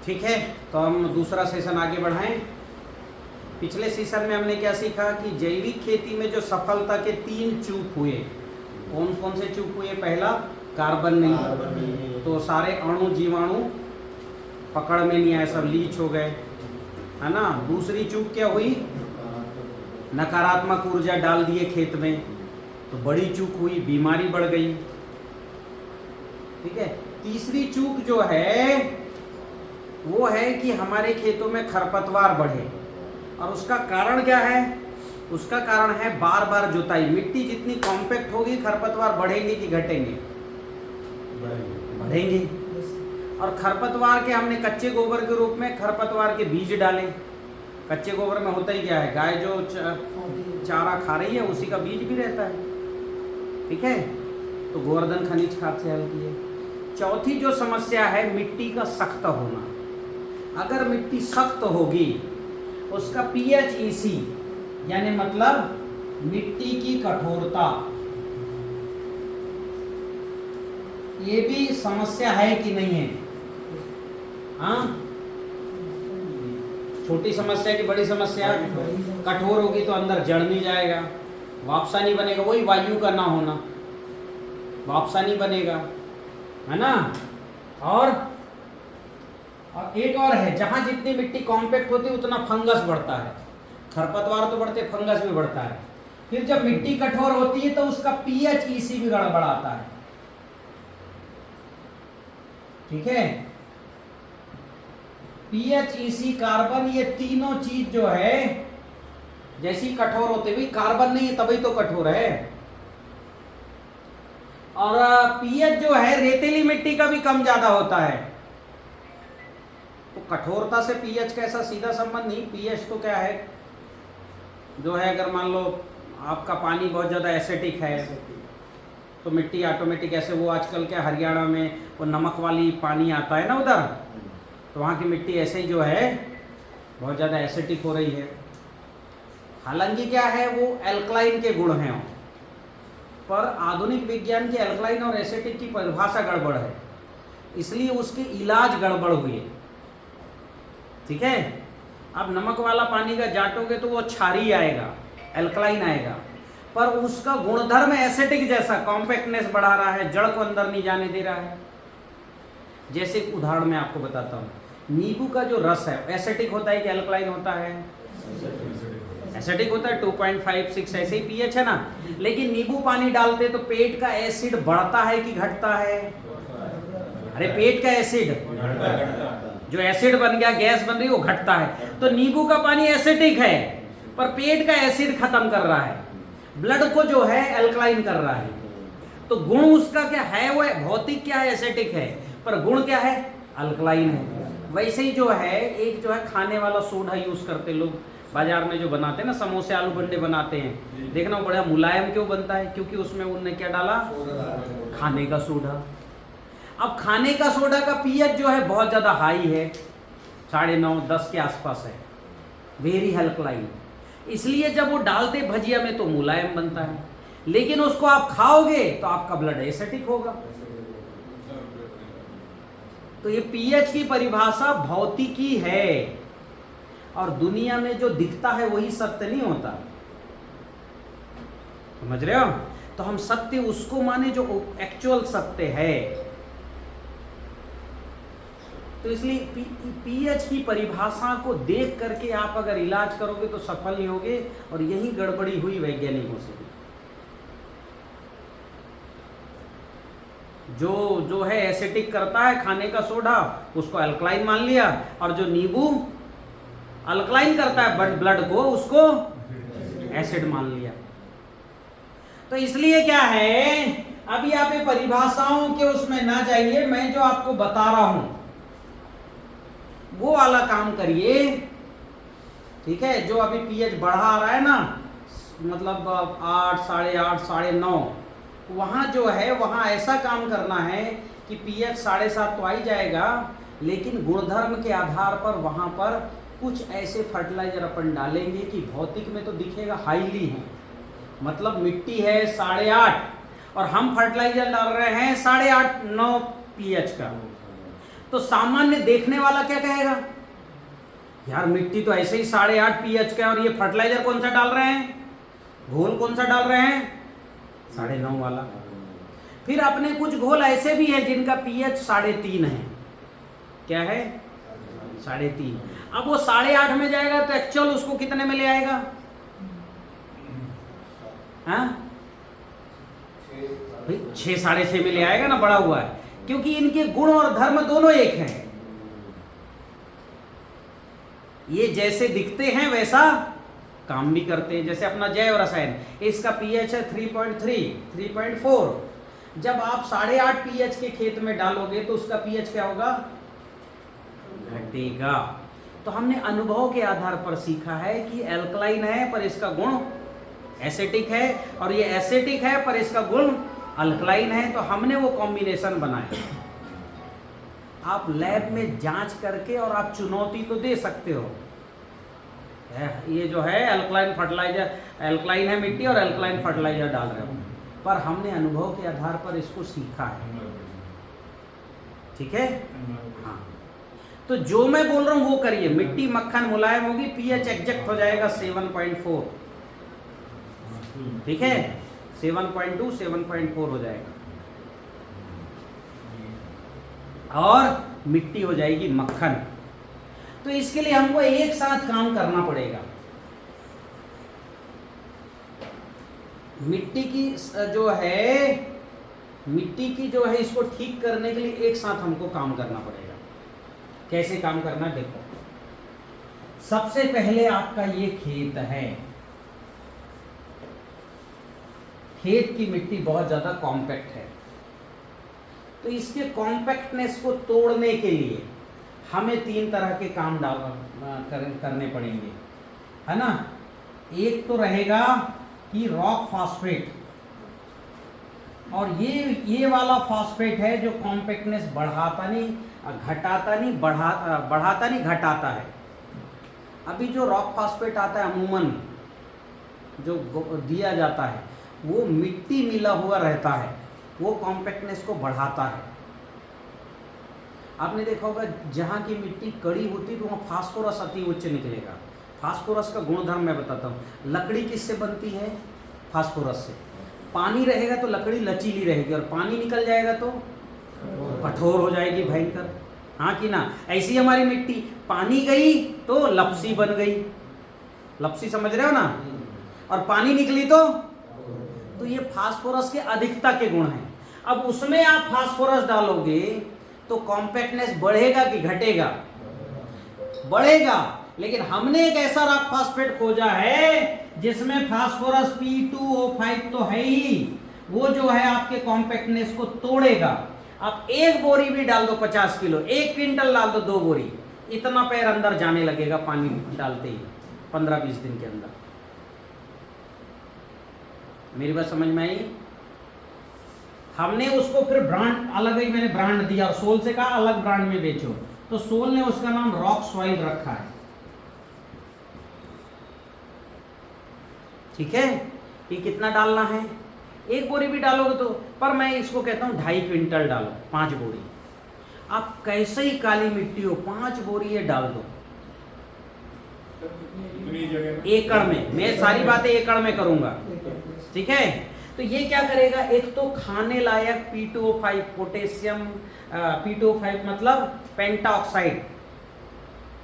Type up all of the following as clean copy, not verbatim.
ठीक है, तो हम दूसरा सेशन आगे बढ़ाएं। पिछले सेशन में हमने क्या सीखा कि जैविक खेती में जो सफलता के 3 चूक हुए, कौन कौन से चूक हुए? पहला, कार्बन नहीं, तो सारे अणु जीवाणु पकड़ में नहीं आए, सब लीच हो गए, है ना। दूसरी चूक क्या हुई? नकारात्मक ऊर्जा डाल दिए खेत में, तो बड़ी चूक हुई, बीमारी बढ़ गई। ठीक है। तीसरी चूक जो है वो है कि हमारे खेतों में खरपतवार बढ़े, और उसका कारण क्या है? उसका कारण है बार बार जुताई। मिट्टी जितनी कॉम्पैक्ट होगी, खरपतवार बढ़ेंगे कि घटेंगे? बढ़ेंगे। और खरपतवार के हमने कच्चे गोबर के रूप में खरपतवार के बीज डाले। कच्चे गोबर में होता ही क्या है? गाय जो चारा खा रही है उसी का बीज भी रहता है। ठीक है, तो गोवर्धन खनिज खाद से हल किए। चौथी जो समस्या है, मिट्टी का सख्त होना। अगर मिट्टी सख्त होगी, उसका pH-EC यानी मतलब मिट्टी की कठोरता, ये भी समस्या है कि नहीं है? हाँ, छोटी समस्या की बड़ी समस्या? कठोर होगी तो अंदर जड़ नहीं जाएगा, वापसा नहीं बनेगा, वही वायु का ना होना, वापसा नहीं बनेगा, है ना। और एक और है, जहां जितनी मिट्टी कॉम्पैक्ट होती है उतना फंगस बढ़ता है। खरपतवार तो बढ़ते, फंगस भी बढ़ता है। फिर जब मिट्टी कठोर होती है तो उसका pH-EC भी गड़बड़ाता है। ठीक है, pH-EC, कार्बन, ये तीनों चीज जो है जैसी कठोर होते हुए, कार्बन नहीं है तभी तो कठोर है। और pH जो है रेतीली मिट्टी का भी कम ज्यादा होता है, तो कठोरता से pH का ऐसा सीधा संबंध नहीं। pH तो क्या है, जो है अगर मान लो आपका पानी बहुत ज़्यादा एसिडिक है तो मिट्टी ऑटोमेटिक, ऐसे वो आजकल क्या हरियाणा में वो नमक वाली पानी आता है ना उधर, तो वहाँ की मिट्टी ऐसे ही जो है बहुत ज़्यादा एसिडिक हो रही है। हालांकि क्या है, वो एल्कलाइन के गुण हैं, पर आधुनिक विज्ञान की एल्कलाइन और एसिडिक की परिभाषा गड़बड़ है, इसलिए उसके इलाज गड़बड़ हुए। ठीक है, अब नमक वाला पानी का जाटोगे तो वो क्षारीय आएगा, एल्कलाइन आएगा, पर उसका गुणधर्म एसिडिक जैसा, कॉम्पैक्टनेस बढ़ा रहा है, जड़ को अंदर नहीं जाने दे रहा है। जैसे एक उदाहरण मैं आपको बताता हूँ, नींबू का जो रस है एसिडिक होता है कि एल्कलाइन होता है? एसिडिक होता है, 2.56 ऐसे ही pH है ना। लेकिन नींबू पानी डालते तो पेट का एसिड बढ़ता है कि घटता है? अरे पेट का एसिड, जो एसिड बन गया, गैस बन रही है, वो घटता है। तो नींबू का पानी एसिडिक है, पर पेट का एसिड खत्म कर रहा है, ब्लड को जो है एल्कलाइन कर रहा है। तो गुण उसका क्या है? वो भौतिक क्या है? एसिडिक है, पर गुण क्या है? अल्कलाइन है। वैसे ही जो है, एक जो है खाने वाला सोडा यूज करते लोग बाजार में, जो बनाते हैं ना समोसे, आलू बंडे बनाते हैं, देखना वो बड़ा मुलायम क्यों बनता है? क्योंकि उसमें उन्होंने क्या डाला? खाने का सोडा। अब खाने का सोडा का pH जो है बहुत ज़्यादा हाई है, 9.5 10 के आसपास है, वेरी अल्कलाइन। इसलिए जब वो डालते भजिया में तो मुलायम बनता है, लेकिन उसको आप खाओगे तो आपका ब्लड एसिडिक होगा। तो ये pH की परिभाषा भौतिकी है, और दुनिया में जो दिखता है वही सत्य नहीं होता, समझ रहे हो? तो हम सत्य उसको माने जो एक्चुअल सत्य है। तो इसलिए pH की परिभाषा को देख करके आप अगर इलाज करोगे तो सफल नहीं होगे, और यही गड़बड़ी हुई वैज्ञानिकों से। जो है एसिडिक करता है खाने का सोडा, उसको अल्कलाइन मान लिया, और जो नींबू अल्कलाइन करता है ब्लड को, उसको एसिड मान लिया। तो इसलिए क्या है, अभी आप ये परिभाषाओं के उसमें ना जाइए, मैं जो आपको बता रहा हूं वो वाला काम करिए। ठीक है, जो अभी pH बढ़ा आ रहा है ना, मतलब 8, 8.5, 9.5, वहाँ जो है वहाँ ऐसा काम करना है कि pH 7.5 तो आ ही जाएगा, लेकिन गुणधर्म के आधार पर वहाँ पर कुछ ऐसे फर्टिलाइजर अपन डालेंगे कि भौतिक में तो दिखेगा हाईली है, मतलब मिट्टी है 8.5 और हम फर्टिलाइजर डाल रहे हैं 8.5 9 pH का, तो सामान्य देखने वाला क्या कहेगा, यार मिट्टी तो ऐसे ही 8.5 pH का है और ये फर्टिलाइजर कौन सा डाल रहे हैं, घोल कौन सा डाल रहे हैं, 9.5 वाला। फिर अपने कुछ घोल ऐसे भी हैं जिनका pH 3.5 है। क्या है, 3.5। अब वो 8.5 में जाएगा तो एक्चुअल उसको कितने में ले आएगा, हाँ भाई 6 6.5 में ले आएगा ना, बड़ा हुआ है, क्योंकि इनके गुण और धर्म दोनों एक हैं। ये जैसे दिखते हैं वैसा काम भी करते हैं। जैसे अपना जैव रसायन, इसका pH है 3.3, 3.4। जब आप 8.5 pH के खेत में डालोगे तो उसका pH क्या होगा, घटेगा। तो हमने अनुभव के आधार पर सीखा है कि एल्कलाइन है पर इसका गुण एसिटिक है, और ये एसिटिक है पर इसका गुण अल्कलाइन है, तो हमने वो कॉम्बिनेशन बनाया। आप लैब में जांच करके और आप चुनौती तो दे सकते हो, ये जो है अल्कलाइन फर्टिलाइजर, अल्कलाइन है मिट्टी और अल्कलाइन फर्टिलाइजर डाल रहे हो, पर हमने अनुभव के आधार पर इसको सीखा है। ठीक है, हाँ। तो जो मैं बोल रहा हूं वो करिए। मिट्टी मक्खन मुलायम होगी, pH एग्जैक्ट हो जाएगा 7.4। ठीक है, 7.2 7.4 हो जाएगा, और मिट्टी हो जाएगी मक्खन। तो इसके लिए हमको एक साथ काम करना पड़ेगा। मिट्टी की जो है इसको ठीक करने के लिए एक साथ हमको काम करना पड़ेगा। कैसे काम करना, देखो। सबसे पहले आपका ये खेत है, खेत की मिट्टी बहुत ज्यादा कॉम्पैक्ट है, तो इसके कॉम्पैक्टनेस को तोड़ने के लिए हमें 3 तरह के काम करने पड़ेंगे, है ना। एक तो रहेगा कि रॉक फास्फेट, और ये वाला फास्फेट है जो कॉम्पैक्टनेस बढ़ाता नहीं घटाता है। अभी जो रॉक फास्फेट आता है अमूमन जो दिया जाता है वो मिट्टी मिला हुआ रहता है, वो कॉम्पैक्टनेस को बढ़ाता है। आपने देखा होगा जहाँ की मिट्टी कड़ी होती है तो वहाँ फास्फोरस अति उच्च निकलेगा। फास्फोरस का गुणधर्म मैं बताता हूँ। लकड़ी किससे बनती है, फास्फोरस से। पानी रहेगा तो लकड़ी लचीली रहेगी, और पानी निकल जाएगा तो कठोर हो जाएगी, भयंकर, हाँ कि ना। ऐसी हमारी मिट्टी, पानी गई तो लपसी बन गई, लपसी समझ रहे हो ना, और पानी निकली तो ये फास्फोरस के अधिकता के गुण हैं। अब उसमें आप फास्फोरस डालोगे तो कॉम्पैक्टनेस बढ़ेगा कि घटेगा, बढ़ेगा। लेकिन हमने एक ऐसा रॉक फास्फेट खोजा है जिसमें फास्फोरस P2O5 तो है ही, वो जो है आपके कॉम्पैक्टनेस को तोड़ेगा। आप 1 बोरी भी डाल दो 50 किलो, 1 क्विंटल डाल दो 2 बोरी, इतना पैर अंदर जाने लगेगा पानी डालते ही 15-20 दिन के अंदर। मेरी बात समझ में आई। हमने उसको फिर ब्रांड अलग ही, मैंने ब्रांड दिया, और सोल से कहा अलग ब्रांड में बेचो, तो सोल ने उसका नाम रॉक सॉइल रखा है। ठीक है, ये कितना डालना है, 1 बोरी भी डालोगे तो, पर मैं इसको कहता हूं 2.5 क्विंटल डालो, 5 बोरी। आप कैसे ही काली मिट्टी हो, 5 बोरी ये डाल दो एकड़ में। मैं सारी बातें एकड़ में करूंगा, ठीक है। तो ये क्या करेगा, एक तो खाने लायक P2O5 पोटेशियम, P2O5 मतलब पेंटाऑक्साइड,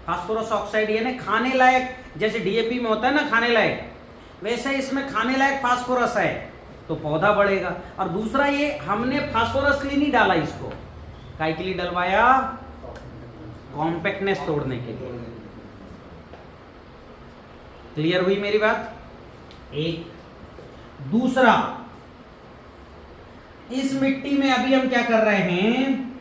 फास्फोरस ऑक्साइड, यानी खाने लायक, जैसे DAP में होता है ना खाने लायक, वैसे इसमें खाने लायक फास्फोरस है तो पौधा बढ़ेगा। और दूसरा ये हमने फास्फोरस के लिए नहीं डाला, इसको काय के लिए डलवाया, कॉम्पैक्टनेस तोड़ने के लिए। क्लियर हुई मेरी बात। एक दूसरा, इस मिट्टी में अभी हम क्या कर रहे हैं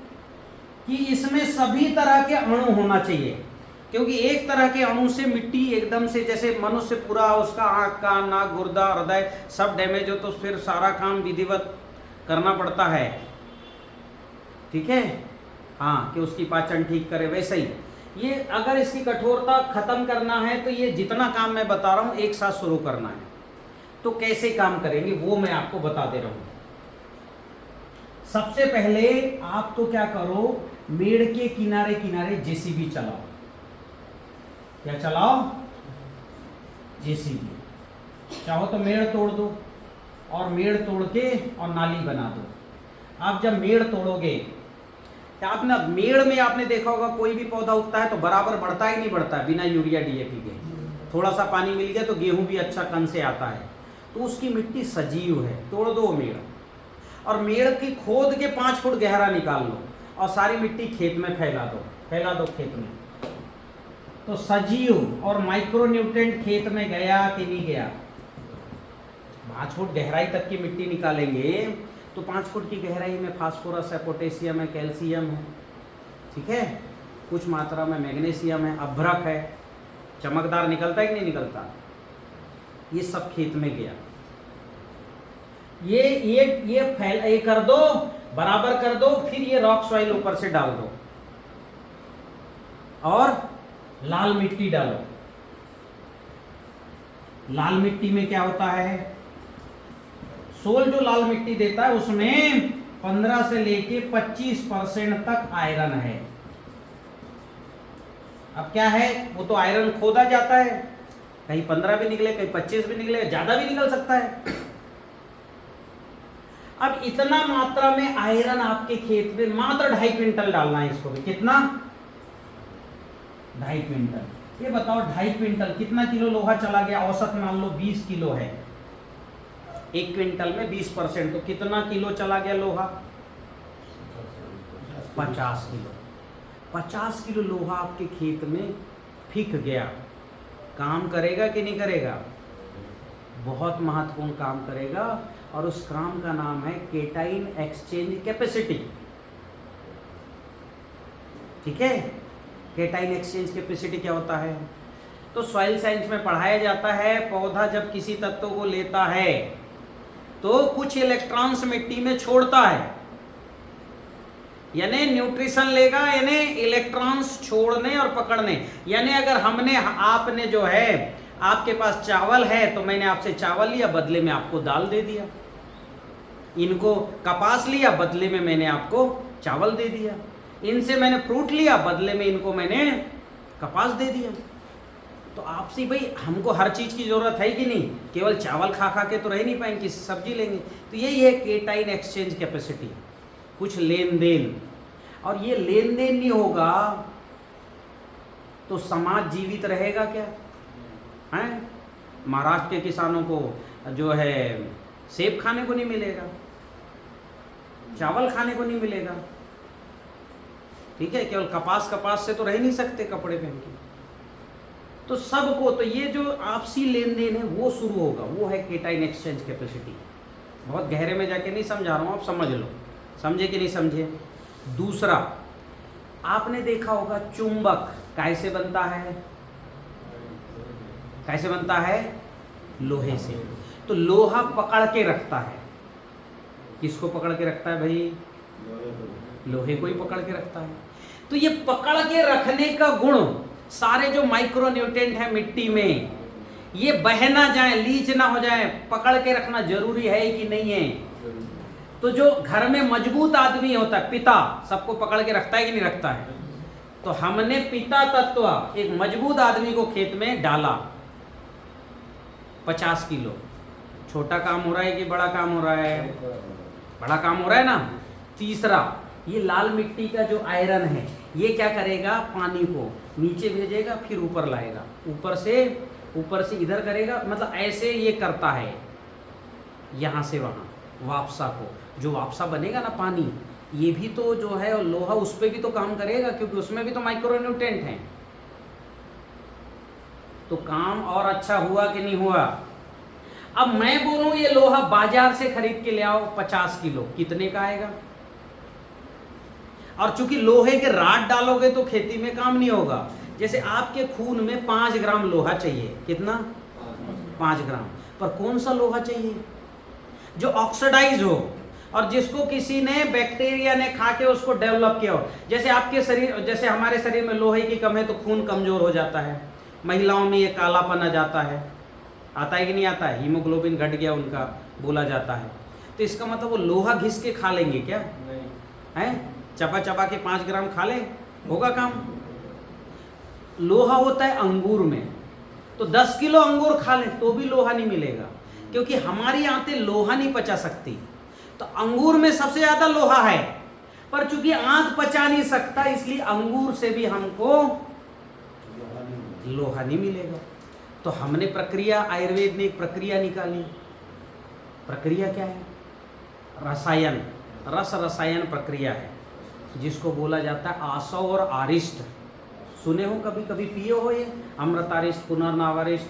कि इसमें सभी तरह के अणु होना चाहिए, क्योंकि एक तरह के अणु से मिट्टी एकदम से, जैसे मनुष्य पूरा उसका आंख, कान, नाक, गुर्दा, हृदय सब डैमेज हो तो फिर सारा काम विधिवत करना पड़ता है, ठीक है, हाँ, कि उसकी पाचन ठीक करे। वैसे ही ये अगर इसकी कठोरता खत्म करना है तो ये जितना काम मैं बता रहा हूं एक साथ शुरू करना है। तो कैसे काम करेंगे वो मैं आपको बता दे रहा हूं। सबसे पहले आप तो क्या करो, मेड़ के किनारे किनारे जेसीबी चलाओ। क्या चलाओ? जेसीबी। चाहो तो मेड़ तोड़ दो और मेड़ तोड़ के और नाली बना दो। आप जब मेड़ तोड़ोगे, आपने मेड़ में आपने देखा होगा कोई भी पौधा उगता है तो बराबर बढ़ता ही नहीं बढ़ता है बिना यूरिया डीएपी के। थोड़ा सा पानी मिल गया तो गेहूं भी अच्छा कन से आता है। तो उसकी मिट्टी सजीव है, तोड़ दो मेड़ और मेड़ की खोद के 5 फुट गहरा निकाल लो और सारी मिट्टी खेत में फैला दो खेत में। तो सजीव और माइक्रो न्यूट्रिएंट खेत में गया कि नहीं गया? 5 फुट गहराई तक की मिट्टी निकालेंगे तो 5 फुट की गहराई में फास्फोरस है, पोटेशियम है, कैल्शियम है, ठीक है, कुछ मात्रा में मैग्नीशियम है, अभ्रक है, चमकदार निकलता है कि नहीं निकलता? ये सब खेत में गया। ये कर दो, बराबर कर दो, फिर ये रॉक सॉइल ऊपर से डाल दो और लाल मिट्टी डालो। लाल मिट्टी में क्या होता है? सोल जो लाल मिट्टी देता है उसमें 15 से लेके 25% तक आयरन है। अब क्या है, वो तो आयरन खोदा जाता है, कहीं 15 भी निकले, कहीं 25 भी निकले, ज्यादा भी निकल सकता है। अब इतना मात्रा में आयरन आपके खेत में मात्र 2.5 क्विंटल डालना है इसको भी। कितना? 2.5 क्विंटल। ये बताओ 2.5 क्विंटल कितना किलो लोहा चला गया? औसत मान लो 20 किलो है, 1 क्विंटल में 20%, तो कितना किलो चला गया लोहा? 50 किलो। 50 किलो लोहा आपके खेत में फिक गया। काम करेगा कि नहीं करेगा? बहुत महत्वपूर्ण काम करेगा और उस काम का नाम है केटाइन एक्सचेंज कैपेसिटी। ठीक है, केटाइन एक्सचेंज कैपेसिटी क्या होता है? तो सॉइल साइंस में पढ़ाया जाता है, पौधा जब किसी तत्व को लेता है तो कुछ इलेक्ट्रॉन्स मिट्टी में छोड़ता है, यानी न्यूट्रिशन लेगा, यानी इलेक्ट्रॉन्स छोड़ने और पकड़ने। यानी अगर आपने जो है, आपके पास चावल है तो मैंने आपसे चावल लिया, बदले में आपको दाल दे दिया। इनको कपास लिया, बदले में मैंने आपको चावल दे दिया। इनसे मैंने फ्रूट लिया, बदले में इनको मैंने कपास दे दिया। तो आपसे भाई हमको हर चीज़ की ज़रूरत है कि नहीं? केवल चावल खा खा के तो रह नहीं पाएंगे, सब्जी लेंगे। तो यही है केटाइन एक्सचेंज कैपेसिटी, कुछ लेन देन। और ये लेन देन नहीं होगा तो समाज जीवित रहेगा क्या? हैं? महाराष्ट्र के किसानों को जो है सेब खाने को नहीं मिलेगा, चावल खाने को नहीं मिलेगा, ठीक है, केवल कपास से तो रह नहीं सकते कपड़े पहन के। तो सबको, तो ये जो आपसी लेन देन है वो शुरू होगा, वो है केटाइन एक्सचेंज कैपेसिटी। बहुत गहरे में जाके नहीं समझा रहा हूँ, आप समझ लो, समझे कि नहीं समझे। दूसरा, आपने देखा होगा चुंबक कैसे बनता है? कैसे बनता है? लोहे से। तो लोहा पकड़ के रखता है। किसको पकड़ के रखता है भाई? लोहे को ही पकड़ के रखता है। तो ये पकड़ के रखने का गुण, सारे जो माइक्रो न्यूट्रिएंट है मिट्टी में, ये बह ना जाए, लीच ना हो जाए, पकड़ के रखना जरूरी है कि नहीं है? तो जो घर में मजबूत आदमी होता है, पिता, सबको पकड़ के रखता है कि नहीं रखता है? तो हमने पिता तत्व एक मजबूत आदमी को खेत में डाला, 50 किलो। छोटा काम हो रहा है कि बड़ा काम हो रहा है? बड़ा काम हो रहा है ना। तीसरा, ये लाल मिट्टी का जो आयरन है, ये क्या करेगा? पानी को नीचे भेजेगा, फिर ऊपर लाएगा, ऊपर से इधर करेगा, मतलब ऐसे ये करता है, यहाँ से वहाँ वापसा को। जो वापसा बनेगा ना पानी, ये भी तो जो है लोहा उस पर भी तो काम करेगा, क्योंकि उसमें भी तो माइक्रो न्यूट्रिएंट हैं। तो काम और अच्छा हुआ कि नहीं हुआ? अब मैं बोलूं ये लोहा बाजार से खरीद के ले आओ 50 किलो, कितने का आएगा? और चूंकि लोहे के राड डालोगे तो खेती में काम नहीं होगा। जैसे आपके खून में 5 ग्राम लोहा चाहिए, कितना? 5 ग्राम। पर कौन सा लोहा चाहिए? जो ऑक्सीडाइज हो और जिसको किसी ने, बैक्टीरिया ने खा के उसको डेवलप किया हो। जैसे आपके शरीर, जैसे हमारे शरीर में लोहे की कम है तो खून कमजोर हो जाता है, महिलाओं में ये कालापन आ जाता है, आता है कि नहीं आता है? हीमोग्लोबिन घट गया उनका, बोला जाता है। तो इसका मतलब वो लोहा घिस के खा लेंगे क्या? हैं? चबा चबा के 5 ग्राम खा ले, होगा काम। लोहा होता है अंगूर में, तो 10 किलो अंगूर खा ले तो भी लोहा नहीं मिलेगा, क्योंकि हमारी आंतें लोहा नहीं पचा सकती। तो अंगूर में सबसे ज्यादा लोहा है, पर चूंकि आंत पचा नहीं सकता इसलिए अंगूर से भी हमको लोहा नहीं मिलेगा। तो हमने प्रक्रिया, आयुर्वेद ने एक प्रक्रिया निकाली। प्रक्रिया क्या है? रसायन, रस रसायन प्रक्रिया है, जिसको बोला जाता है आसव और आरिष्ट। सुने हो कभी, कभी पिए हो ये अमृतारिष्ट, पुनर्नवारिष्ट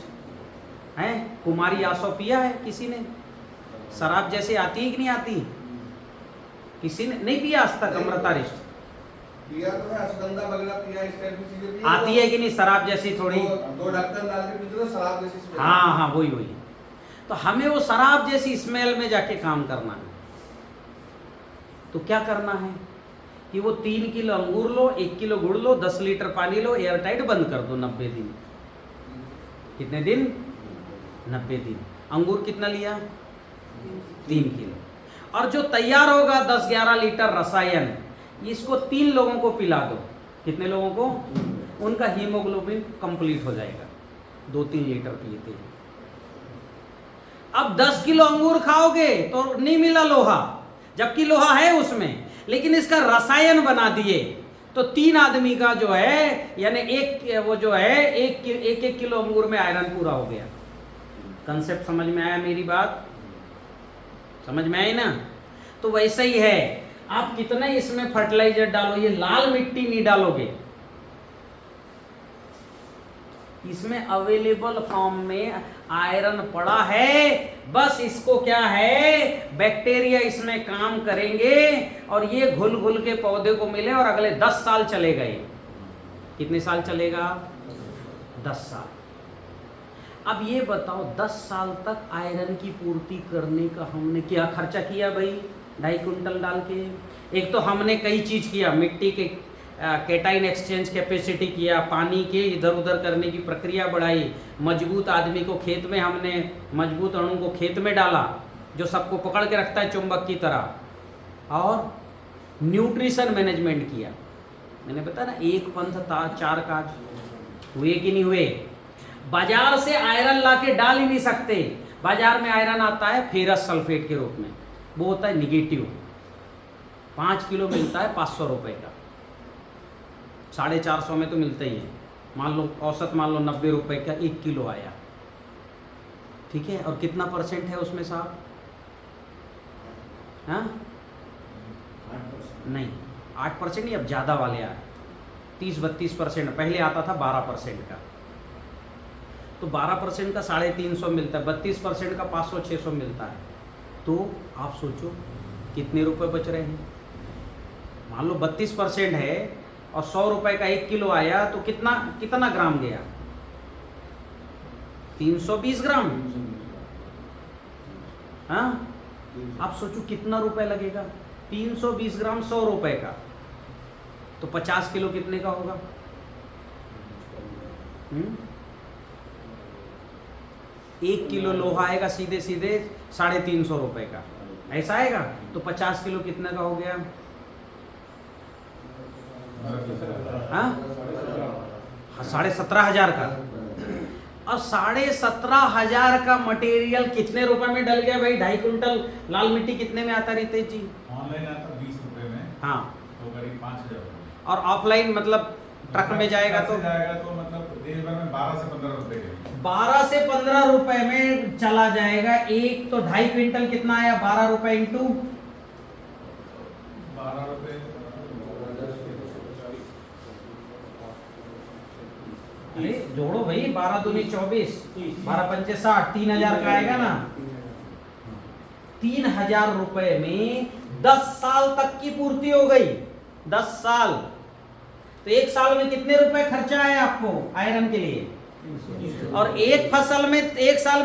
हैं? कुमारी आसव पिया है किसी ने? शराब जैसे आती है कि नहीं आती? किसी ने नहीं पिया आज तक अमृतारिष्ट? पिया तो है, अश्वगंधा वगैरह पिया, इस टाइप की चीजें पिया। आती है कि नहीं शराब जैसी थोड़ी? दो ढक्कन डाल के पीते तो शराब जैसी स्मेल। हाँ हाँ, वही वही। तो हमें वो शराब जैसी स्मेल में जाके काम करना है। तो क्या करना है कि वो 3 किलो अंगूर लो, 1 किलो गुड़ लो, 10 लीटर पानी लो, एयर टाइट बंद कर दो 90 दिन। कितने दिन? 90 दिन। अंगूर कितना लिया? 3 किलो। और जो तैयार होगा 10-11 लीटर रसायन, इसको 3 लोगों को पिला दो। कितने लोगों को? उनका हीमोग्लोबिन कंप्लीट हो जाएगा 2-3 लीटर पीते हैं। अब 10 किलो अंगूर खाओगे तो नहीं मिला लोहा, जबकि लोहा है उसमें, लेकिन इसका रसायन बना दिए तो 3 आदमी का जो है, यानी एक किलो अंगूर में आयरन पूरा हो गया। कंसेप्ट समझ में आया? मेरी बात समझ में आई ना? तो वैसा ही है, आप कितना इसमें फर्टिलाइजर डालो, ये लाल मिट्टी नहीं डालोगे, इसमें अवेलेबल फॉर्म में आयरन पड़ा है, बस इसको क्या है, बैक्टीरिया इसमें काम करेंगे और ये घुल घुल के पौधे को मिले और अगले 10 साल चलेगा। ये कितने साल चलेगा? 10 साल। अब ये बताओ 10 साल तक आयरन की पूर्ति करने का हमने क्या खर्चा किया भाई? 2.5 कुंटल डाल के। एक तो हमने कई चीज किया, मिट्टी के कैटाइन एक्सचेंज कैपेसिटी किया, पानी के इधर उधर करने की प्रक्रिया बढ़ाई, मजबूत आदमी को खेत में, हमने मजबूत अणु को खेत में डाला जो सबको पकड़ के रखता है चुंबक की तरह, और न्यूट्रिशन मैनेजमेंट किया। मैंने बताया ना, एक पंथ 4 काज। हुए कि नहीं हुए? बाजार से आयरन लाके डाल ही नहीं सकते। बाजार में आयरन आता है फेरस सल्फेट के रूप में, वो होता है निगेटिव। 5 किलो मिलता है 500 रुपये का, 450 में तो मिलता ही है। मान लो औसत मान लो 90 रुपये का 1 किलो आया, ठीक है। और कितना % है उसमें साहब? हाँ नहीं, 8% नहीं, अब ज़्यादा वाले आए, 30-32%। पहले आता था 12% का, तो 12% का 350 मिलता है, 32% का 500-600 मिलता है। तो आप सोचो कितने रुपए बच रहे हैं। मान लो 32% है और 100 रुपए का 1 किलो आया, तो कितना ग्राम गया? 320 ग्राम। हाँ, आप सोचो कितना रुपए लगेगा। 320 ग्राम 100 रुपए का, तो 50 किलो कितने का होगा? 1 किलो लोहा आएगा सीधे सीधे 350 रुपए का, ऐसा आएगा। तो 50 किलो कितने का हो गया? हाँ, 17,500 का। और 17,500 का मटेरियल कितने रुपए में डल गया भाई? 2.5 कुंटल लाल मिट्टी कितने में आता रितेश जी? ऑनलाइन आता 20 रुपए में। हाँ, तो करीब 5,000। और ऑफलाइन मतलब ट्रक में जाएगा तो मतलब देश भर में 12 से 15 रुपए के। 12 से 15 रुपए में चला जाएगा। एक तो 2.5 क्विंटल कितना आया? 12 रुपए इंटू 12 रुपए, अरे जोड़ो भाई, 12 दूनी 24, 12 पंचे 60, 3,000 का आएगा ना। 3,000 रुपए में 10 साल तक की पूर्ति हो गई। 10 साल, तो 1 साल में कितने रुपए खर्चा है आपको आयरन के लिए? और एक साल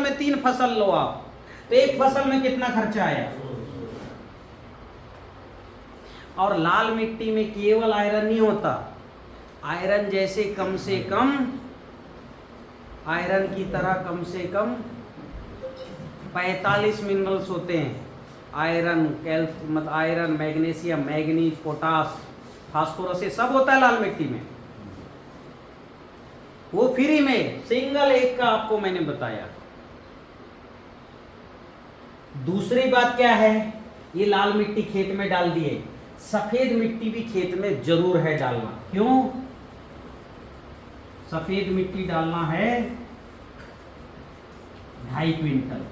में 3 फसल लो आप, तो एक फसल में कितना खर्चा आया? और लाल मिट्टी में केवल आयरन नहीं होता, आयरन जैसे कम से कम, आयरन की तरह कम से कम 45 मिनरल्स होते हैं। Iron, iron, magnesium, manganese, potash, phosphorus, ये सब होता है लाल मिट्टी में। वो फ्री में सिंगल एक का आपको मैंने बताया। दूसरी बात क्या है, ये लाल मिट्टी खेत में डाल दिए, सफेद मिट्टी भी खेत में जरूर है डालना। क्यों? सफेद मिट्टी डालना है 2.5 क्विंटल।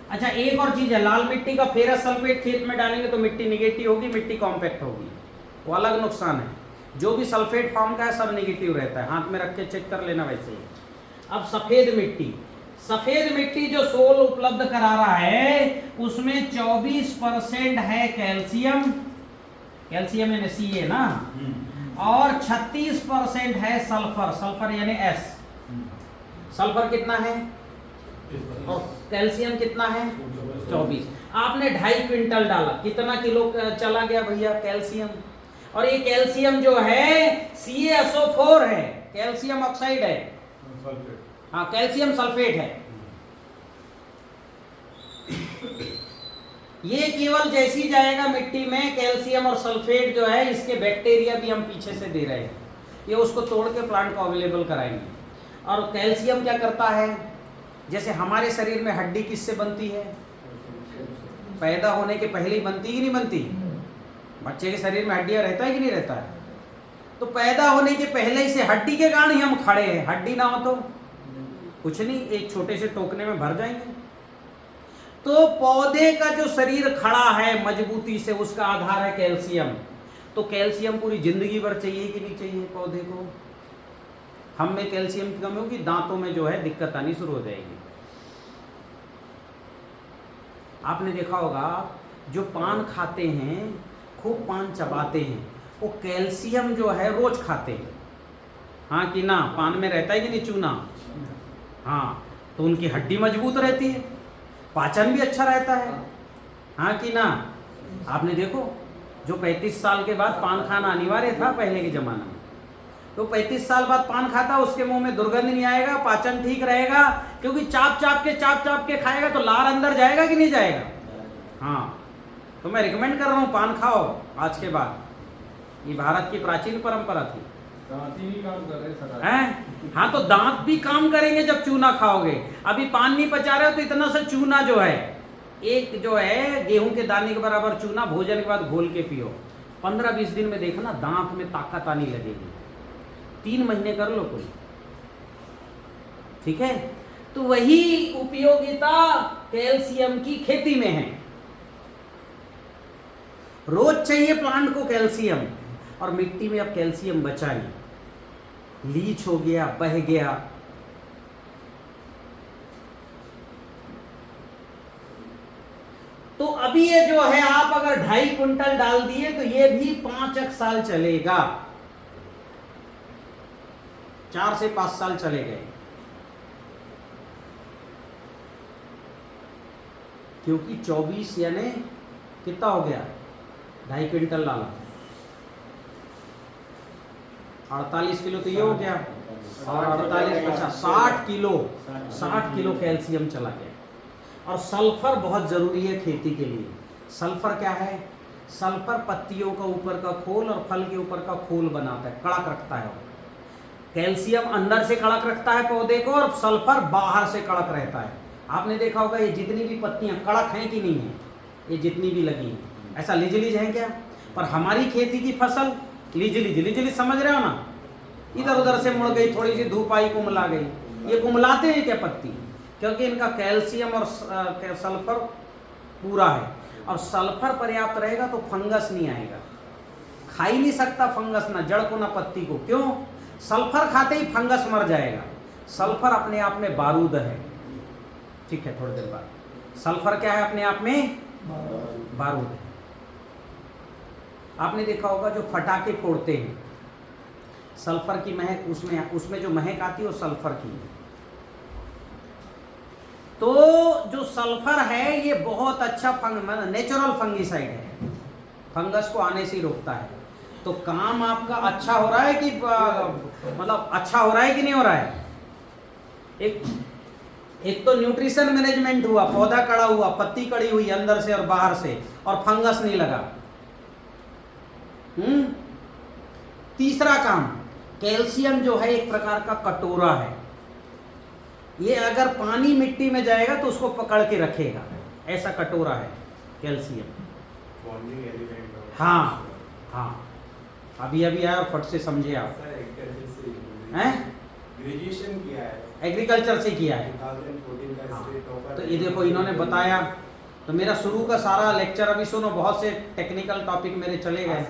अच्छा एक और चीज है, लाल मिट्टी का फेरस सल्फेट खेत में डालेंगे तो मिट्टी निगेटिव होगी, मिट्टी कॉम्पैक्ट होगी, वो अलग नुकसान है। जो भी सल्फेट फॉर्म का है सब निगेटिव रहता है, हाथ में रख के चेक कर लेना वैसे ही। अब सफेद मिट्टी जो सोल उपलब्ध करा रहा है उसमें 24% है कैल्शियम, कैल्शियम यानी Ca ना, और 36% है सल्फर, सल्फर यानी S। सल्फर कितना है और कैल्शियम कितना है? 24। आपने 2.5 क्विंटल डाला, कितना किलो चला गया भैया कैल्शियम? और ये कैल्शियम जो है CaSO4 है, कैल्शियम ऑक्साइड है, हाँ कैल्शियम सल्फेट है। ये केवल जैसी जाएगा मिट्टी में कैल्शियम और सल्फेट जो है, इसके बैक्टीरिया भी हम पीछे से दे रहे हैं, ये उसको तोड़ के प्लांट को अवेलेबल कराएंगे। और कैल्शियम क्या करता है, जैसे हमारे शरीर में हड्डी किससे बनती है? पैदा होने के पहले ही बनती कि नहीं बनती? बच्चे के शरीर में हड्डियां रहता है कि नहीं रहता है? तो पैदा होने के पहले ही से हड्डी के कारण ही हम खड़े हैं, हड्डी ना हो तो कुछ नहीं, एक छोटे से टोकने में भर जाएंगे। तो पौधे का जो शरीर खड़ा है मजबूती से, उसका आधार है कैल्शियम। तो कैल्शियम पूरी जिंदगी भर चाहिए कि नहीं चाहिए पौधे को? हम में कैल्शियम की कमी होगी, दांतों में जो है दिक्कत आनी शुरू हो जाएगी। आपने देखा होगा जो पान खाते हैं, खूब पान चबाते हैं, वो कैल्शियम जो है रोज खाते हैं, हाँ कि ना? पान में रहता है कि नहीं चूना? हाँ, तो उनकी हड्डी मजबूत रहती है, पाचन भी अच्छा रहता है, हाँ कि ना? आपने देखो जो 35 साल के बाद पान खाना अनिवार्य था पहले के जमाने में, तो 35 साल बाद पान खाता उसके मुंह में दुर्गंध नहीं आएगा, पाचन ठीक रहेगा, क्योंकि चाप चाप के खाएगा तो लार अंदर जाएगा कि नहीं जाएगा? हाँ, तो मैं रिकमेंड कर रहा हूँ पान खाओ आज के बाद। ये भारत की प्राचीन परंपरा थी। दांत ही नहीं काम कर रहे सर। हैं? हाँ, तो दांत भी काम करेंगे जब चूना खाओगे। अभी पान नहीं पचा रहे हो तो इतना सा चूना जो है, एक जो है गेहूं के दाने के बराबर चूना भोजन के बाद घोल के पियो, 15-20 दिन में देखना दांत में ताकत आने लगेगी। 3 महीने कर लो कोई, ठीक है? तो वही उपयोगिता कैल्शियम की खेती में है। रोज चाहिए प्लांट को कैल्शियम, और मिट्टी में अब कैल्शियम बचा नहीं, लीच हो गया, बह गया। तो अभी ये जो है आप अगर 2.5 क्विंटल डाल दिए तो ये भी 5 साल चलेगा, 4 से 5 साल चले गए, क्योंकि 24 यानी कितना हो गया? 2.5 क्विंटल डाला, 48 किलो तो ये हो गया, और 48 50 60 किलो कैल्शियम चला गया। और सल्फर बहुत ज़रूरी है खेती के लिए। सल्फर क्या है? सल्फर पत्तियों का ऊपर का खोल और फल के ऊपर का खोल बनाता है, कड़क रखता है। कैल्शियम अंदर से कड़क रखता है पौधे को, और सल्फर बाहर से कड़क रहता है। आपने देखा होगा ये जितनी भी पत्तियां कड़क हैं कि नहीं है, ये जितनी भी लगी हैं, ऐसा लिज है क्या? पर हमारी खेती की फसल लिज समझ रहे हो ना? इधर उधर से मुड़ गई, थोड़ी सी धूप आई कुमला गई। ये कुमलाते हैं क्या पत्ती? क्योंकि इनका कैल्शियम और सल्फर पूरा है, और सल्फर पर्याप्त रहेगा तो फंगस नहीं आएगा। खा ही नहीं सकता फंगस, ना जड़ को ना पत्ती को। क्यों? सल्फर खाते ही फंगस मर जाएगा। सल्फर अपने आप में बारूद है, ठीक है? थोड़ी देर बाद सल्फर क्या है? अपने आप में बारूद है। आपने देखा होगा जो फटाके फोड़ते हैं, सल्फर की महक, उसमें जो महक आती है वो सल्फर की है। तो जो सल्फर है ये बहुत अच्छा नेचुरल फंगिसाइड है, फंगस को आने से ही रोकता है। तो काम आपका अच्छा हो रहा है कि मतलब अच्छा हो रहा है कि नहीं हो रहा है? एक तो न्यूट्रिशन मैनेजमेंट हुआ, पौधा कड़ा हुआ, पत्ती कड़ी हुई अंदर से और बाहर से, और फंगस नहीं लगा। तीसरा काम, कैल्शियम जो है एक प्रकार का कटोरा है। ये अगर पानी मिट्टी में जाएगा तो उसको पकड़ के रखेगा, ऐसा कटोरा है कैल्शियम। Bonding element. हाँ हाँ, अभी अभी आया और फट से समझे आप। हैं? ग्रेजुएशन किया है, एग्रीकल्चर से किया है। 2014 का हाँ, स्टेट टॉपर। तो ये देखो इन्होंने बताया। तो मेरा शुरू का सारा लेक्चर अभी सुनो, बहुत से टेक्निकल टॉपिक मेरे चले गए,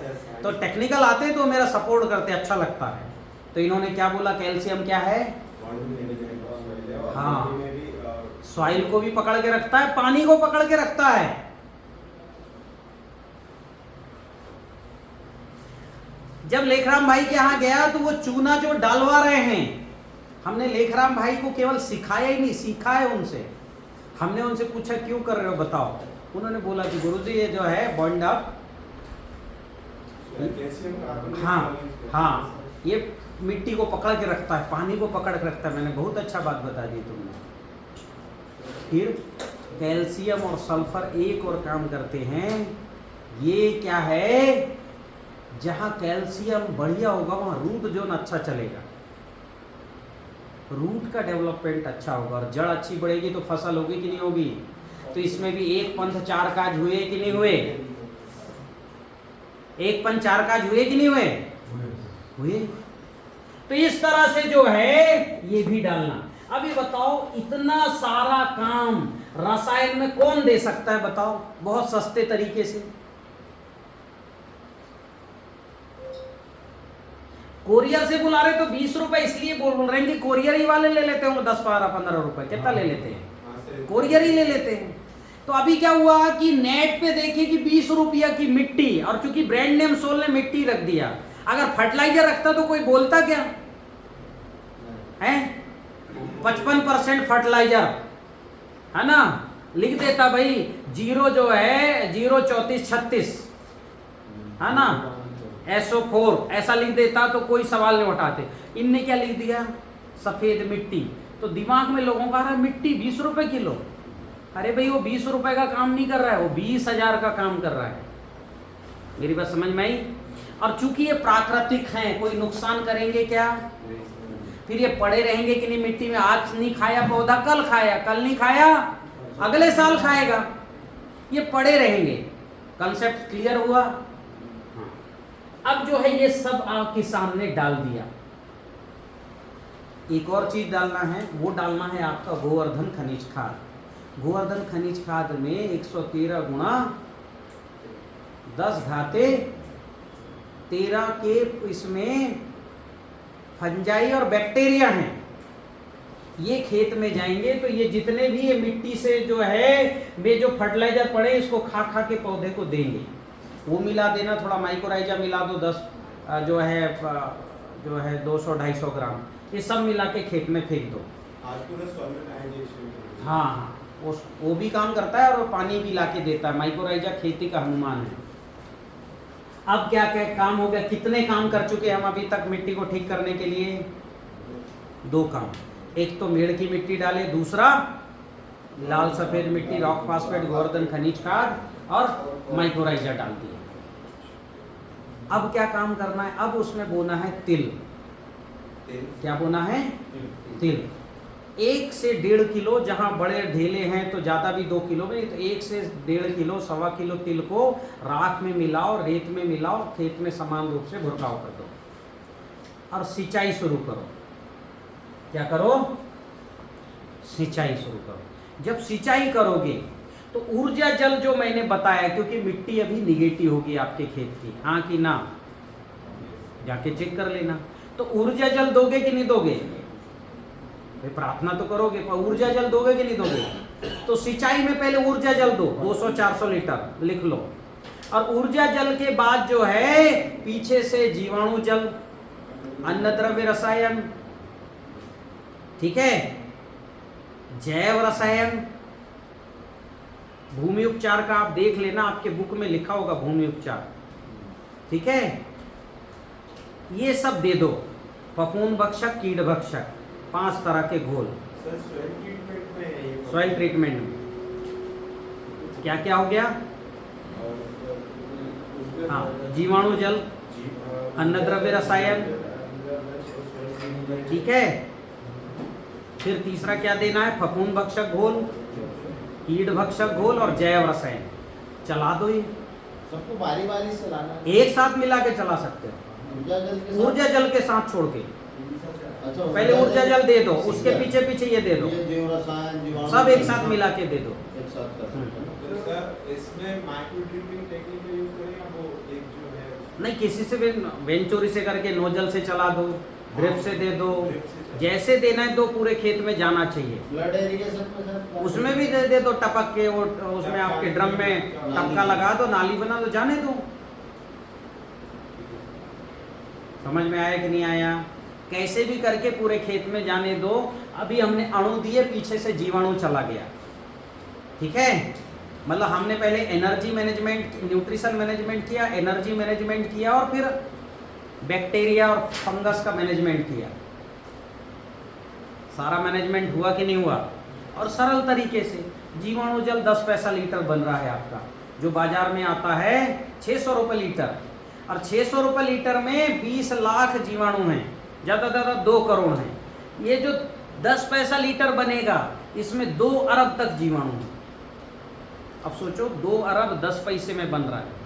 तो टेक्निकल आते हैं तो मेरा सपोर्ट करते, अच्छा लगता है। तो इन्होंने क्या बोला, कैल्शियम क्या है? बॉन्डिंग एलिमेंट ऑफ सॉइल है, और हाँ। बॉडी में भी सॉइल को भी पकड़ के रखता है, पानी को पकड़ के रखता है। जब लेखराम भाई के यहाँ गया तो वो चूना जो डालवा रहे हैं, हमने लेखराम भाई को केवल सिखाया ही नहीं, सीखा है उनसे। हमने उनसे पूछा क्यों कर रहे हो बताओ, उन्होंने बोला कि गुरुजी ये जो है बॉन्ड अप, कैल्शियम कार्बोनेट। हाँ, ये मिट्टी को पकड़ के रखता है, पानी को पकड़ के रखता है। मैंने बहुत अच्छा बात बता दी तुमने। फिर कैल्शियम और सल्फर एक और काम करते हैं। ये क्या है, जहाँ कैल्शियम बढ़िया होगा वहाँ रूट जोन अच्छा चलेगा, रूट का डेवलपमेंट अच्छा होगा, और जड़ अच्छी बढ़ेगी तो फसल होगी कि नहीं होगी। तो इसमें भी एक पंथ चार काज हुए कि नहीं हुए? एक पंथ चार काज हुए कि नहीं हुए? हुए। तो इस तरह से जो है ये भी डालना। अभी बताओ, इतना सारा काम रसायन में कौन दे सकता है बताओ, बहुत सस्ते तरीके से? कोरियर से बुला रहे तो 20 रुपए इसलिए बोल रहे हैं कि कोरियर ही वाले ले लेते होंगे 10, 12, 15 रुपए, कितना ले लेते हैं, कोरियर ही ले लेते हैं। तो अभी क्या हुआ कि नेट पे देखिए कि 20 रुपया की मिट्टी, और चूंकि ब्रांड नेम सोल ने मिट्टी रख दिया, अगर फर्टिलाइजर रखता तो कोई बोलता क्या है? 55% फर्टिलाइजर है ना, लिख देता भाई, 0 जो है 0 34 36 है ना, SO4 ऐसा लिख देता तो कोई सवाल नहीं उठाते। इनने क्या लिख दिया, सफेद मिट्टी। तो दिमाग में लोगों का आ रहा है मिट्टी 20 रुपए किलो। अरे भाई वो 20 रुपए का काम नहीं कर रहा है, वो 20,000 का काम कर रहा है। मेरी बात समझ में आई? और चूंकि ये प्राकृतिक हैं, कोई नुकसान करेंगे क्या? फिर ये पड़े रहेंगे कि नहीं मिट्टी में, आज नहीं खाया पौधा कल खाया, कल नहीं खाया अगले साल खाएगा, ये पड़े रहेंगे। कंसेप्ट क्लियर हुआ? अब जो है ये सब आपके सामने डाल दिया। एक और चीज डालना है, वो डालना है आपका गोवर्धन खनिज खाद। गोवर्धन खनिज खाद में 113 गुणा 10 घाते 13 के इसमें फंजाई और बैक्टीरिया हैं। ये खेत में जाएंगे तो ये जितने भी ये मिट्टी से जो है वे जो फर्टिलाइजर पड़े इसको खा खा के पौधे को देंगे। वो मिला देना, थोड़ा माइक्रोराइजा मिला दो 10 जो है 200-250 ग्राम, ये सब मिला के खेत में फेंक दो। आज पूरा सॉइल। हाँ, वो भी काम करता है और पानी भी ला के देता है। माइक्रोराइजा खेती का हनुमान है। अब क्या क्या काम हो गया, कितने काम कर चुके हम अभी तक मिट्टी को ठीक करने के लिए? 2 काम। एक तो मेड़ की मिट्टी डाले, दूसरा लाल सफेद मिट्टी, रॉक फास्फेट, गोवर्धन खनिज खाद और माइक्रोराइजा डाल दिया। अब क्या काम करना है, अब उसमें बोना है तिल। क्या बोना है? तिल। 1 से 1.5 किलो, जहां बड़े ढेले हैं तो ज्यादा भी 2 किलो में, तो 1 से 1.5 किलो 1.25 किलो तिल को राख में मिलाओ, रेत में मिलाओ, खेत में समान रूप से भुरकाव कर दो और सिंचाई शुरू करो। क्या करो? सिंचाई शुरू करो। जब सिंचाई करोगे तो ऊर्जा जल जो मैंने बताया, क्योंकि मिट्टी अभी निगेटिव होगी आपके खेत की, हाँ कि ना, जाके चेक कर लेना। तो ऊर्जा जल दोगे कि नहीं दोगे? भाई प्रार्थना तो करोगे, पर ऊर्जा जल दोगे कि नहीं दोगे? तो सिंचाई में पहले ऊर्जा जल दो 200-400 लीटर, लिख लो। और ऊर्जा जल के बाद जो है पीछे से जीवाणु जल, अन्न द्रव्य रसायन, ठीक है, जैव रसायन, भूमि उपचार का आप देख लेना, आपके बुक में लिखा होगा भूमि उपचार, ठीक है, ये सब दे दो। फफूंद भक्षक, कीट भक्षक, 5 तरह के घोल। सर सॉइल ट्रीटमेंट में है ये। सॉइल ट्रीटमेंट में क्या क्या हो गया? हाँ, जीवाणु जल, अन्नद्रव्य रसायन, ठीक है। फिर तीसरा क्या देना है, फफूंद भक्षक घोल, कीट भक्षक घोल और जैव रसायन। चला दो ये सबको बारी बारी से लाना है। एक साथ मिला के चला सकते हो, ऊर्जा जल के साथ छोड़ के। अच्छा, पहले ऊर्जा जल दे दो, उसके पीछे पीछे ये दे दो, ये जैव रसायन, जीवाणु सब एक साथ मिला के दे दो। एक साथ कर सकते हैं। तो सर इसमें माइक्रो ड्रिपिंग टेक्निक का यूज करें या वो एक जो है नहीं, किसी से भी वेंचुरी से करके नोजल से चला दो, ड्रिप से दे दो, जैसे देना है दो, पूरे खेत में जाना चाहिए। फ्लड इरिगेशन में सर उसमें भी दे दो टपक के, वो उसमें आपके ड्रम में टपका लगा दो, नाली बना दो, जाने दो। समझ में आया कि नहीं आया? कैसे भी करके पूरे खेत में जाने दो। अभी हमने अणु दिए, पीछे से जीवाणु चला गया, ठीक है। मतलब हमने पहले एनर्जी मैनेजमेंट, न्यूट्रिशन मैनेजमेंट किया, एनर्जी मैनेजमेंट किया, और फिर बैक्टीरिया और फंगस का मैनेजमेंट किया। सारा मैनेजमेंट हुआ कि नहीं हुआ? और सरल तरीके से जीवाणु जल 10 पैसा लीटर बन रहा है आपका, जो बाजार में आता है 600 रुपये लीटर। और 600 रुपये लीटर में 20 लाख जीवाणु हैं, ज़्यादा ज़्यादा 2 करोड़ हैं। ये जो 10 पैसा लीटर बनेगा, इसमें 2 अरब तक जीवाणु हैं। अब सोचो, 2 अरब 10 पैसे में बन रहा है।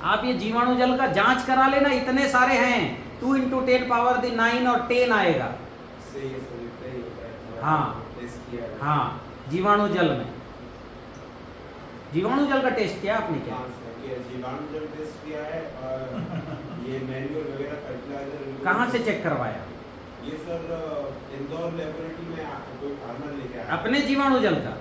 आप ये जीवाणु जल का जांच करा लेना, इतने सारे हैं, 2 × 10 पावर 9 और 10 आएगा। से ये सब इतना ही होता है। हाँ। टेस्ट किया है। हाँ, जीवाणु जल में। जीवाणु जल का टेस्ट किया आपने क्या? हाँ सर, ये जीवाणु जल टेस्ट किया है और ये मैन्यूअल वगैरह फर्टिलाइजर कहाँ से चेक करवाया? ये सर इंदौर लेबोरेटरी में कोई फार्मर लेके आया। अपने जीवाणु जल का?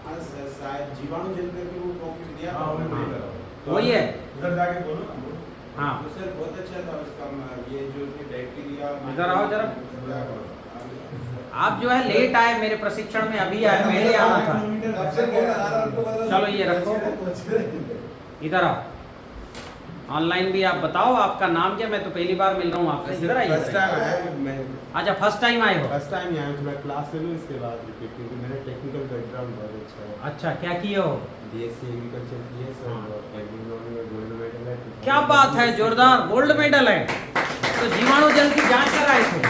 हाँ सर, शायद जीवाणु जल करके वो कॉपी दिया हाँ, था। उन्हें वही करो। वही है। उधर जाके बोलो ना, बोलो। हाँ, तो सर बहुत अच्छा था उसका, ये जो बैक्टीरिया। इधर आओ जरा। क्या करो? आप जो है लेट आए मेरे प्रशिक्षण में, अभी आए, पहले आना था। कब से फोन लगा रहा हूं उनको पता चलो ये रखो, इधर आओ। ऑनलाइन भी आप बताओ आपका नाम क्या? मैं तो पहली बार मिल रहा हूँ आपसे। इधर आइए। फर्स्ट टाइम आया हूँ मैं। अच्छा, फर्स्ट टाइम आए हो? फर्स्ट टाइम आया हूँ, तो मैं क्लास ले लूँ इसके बाद रिपीट, क्योंकि मेरा टेक्निकल बैकग्राउंड बहुत अच्छा है। अच्छा, क्या किए हो? बीएससी एग्रीकल्चर की है सर, हाँ। और एग्रीकल्चर में गोल्ड मेडल है। क्या बात है, जोरदार, गोल्ड मेडल है। तो जीवाणु जल की जांच कराए थे,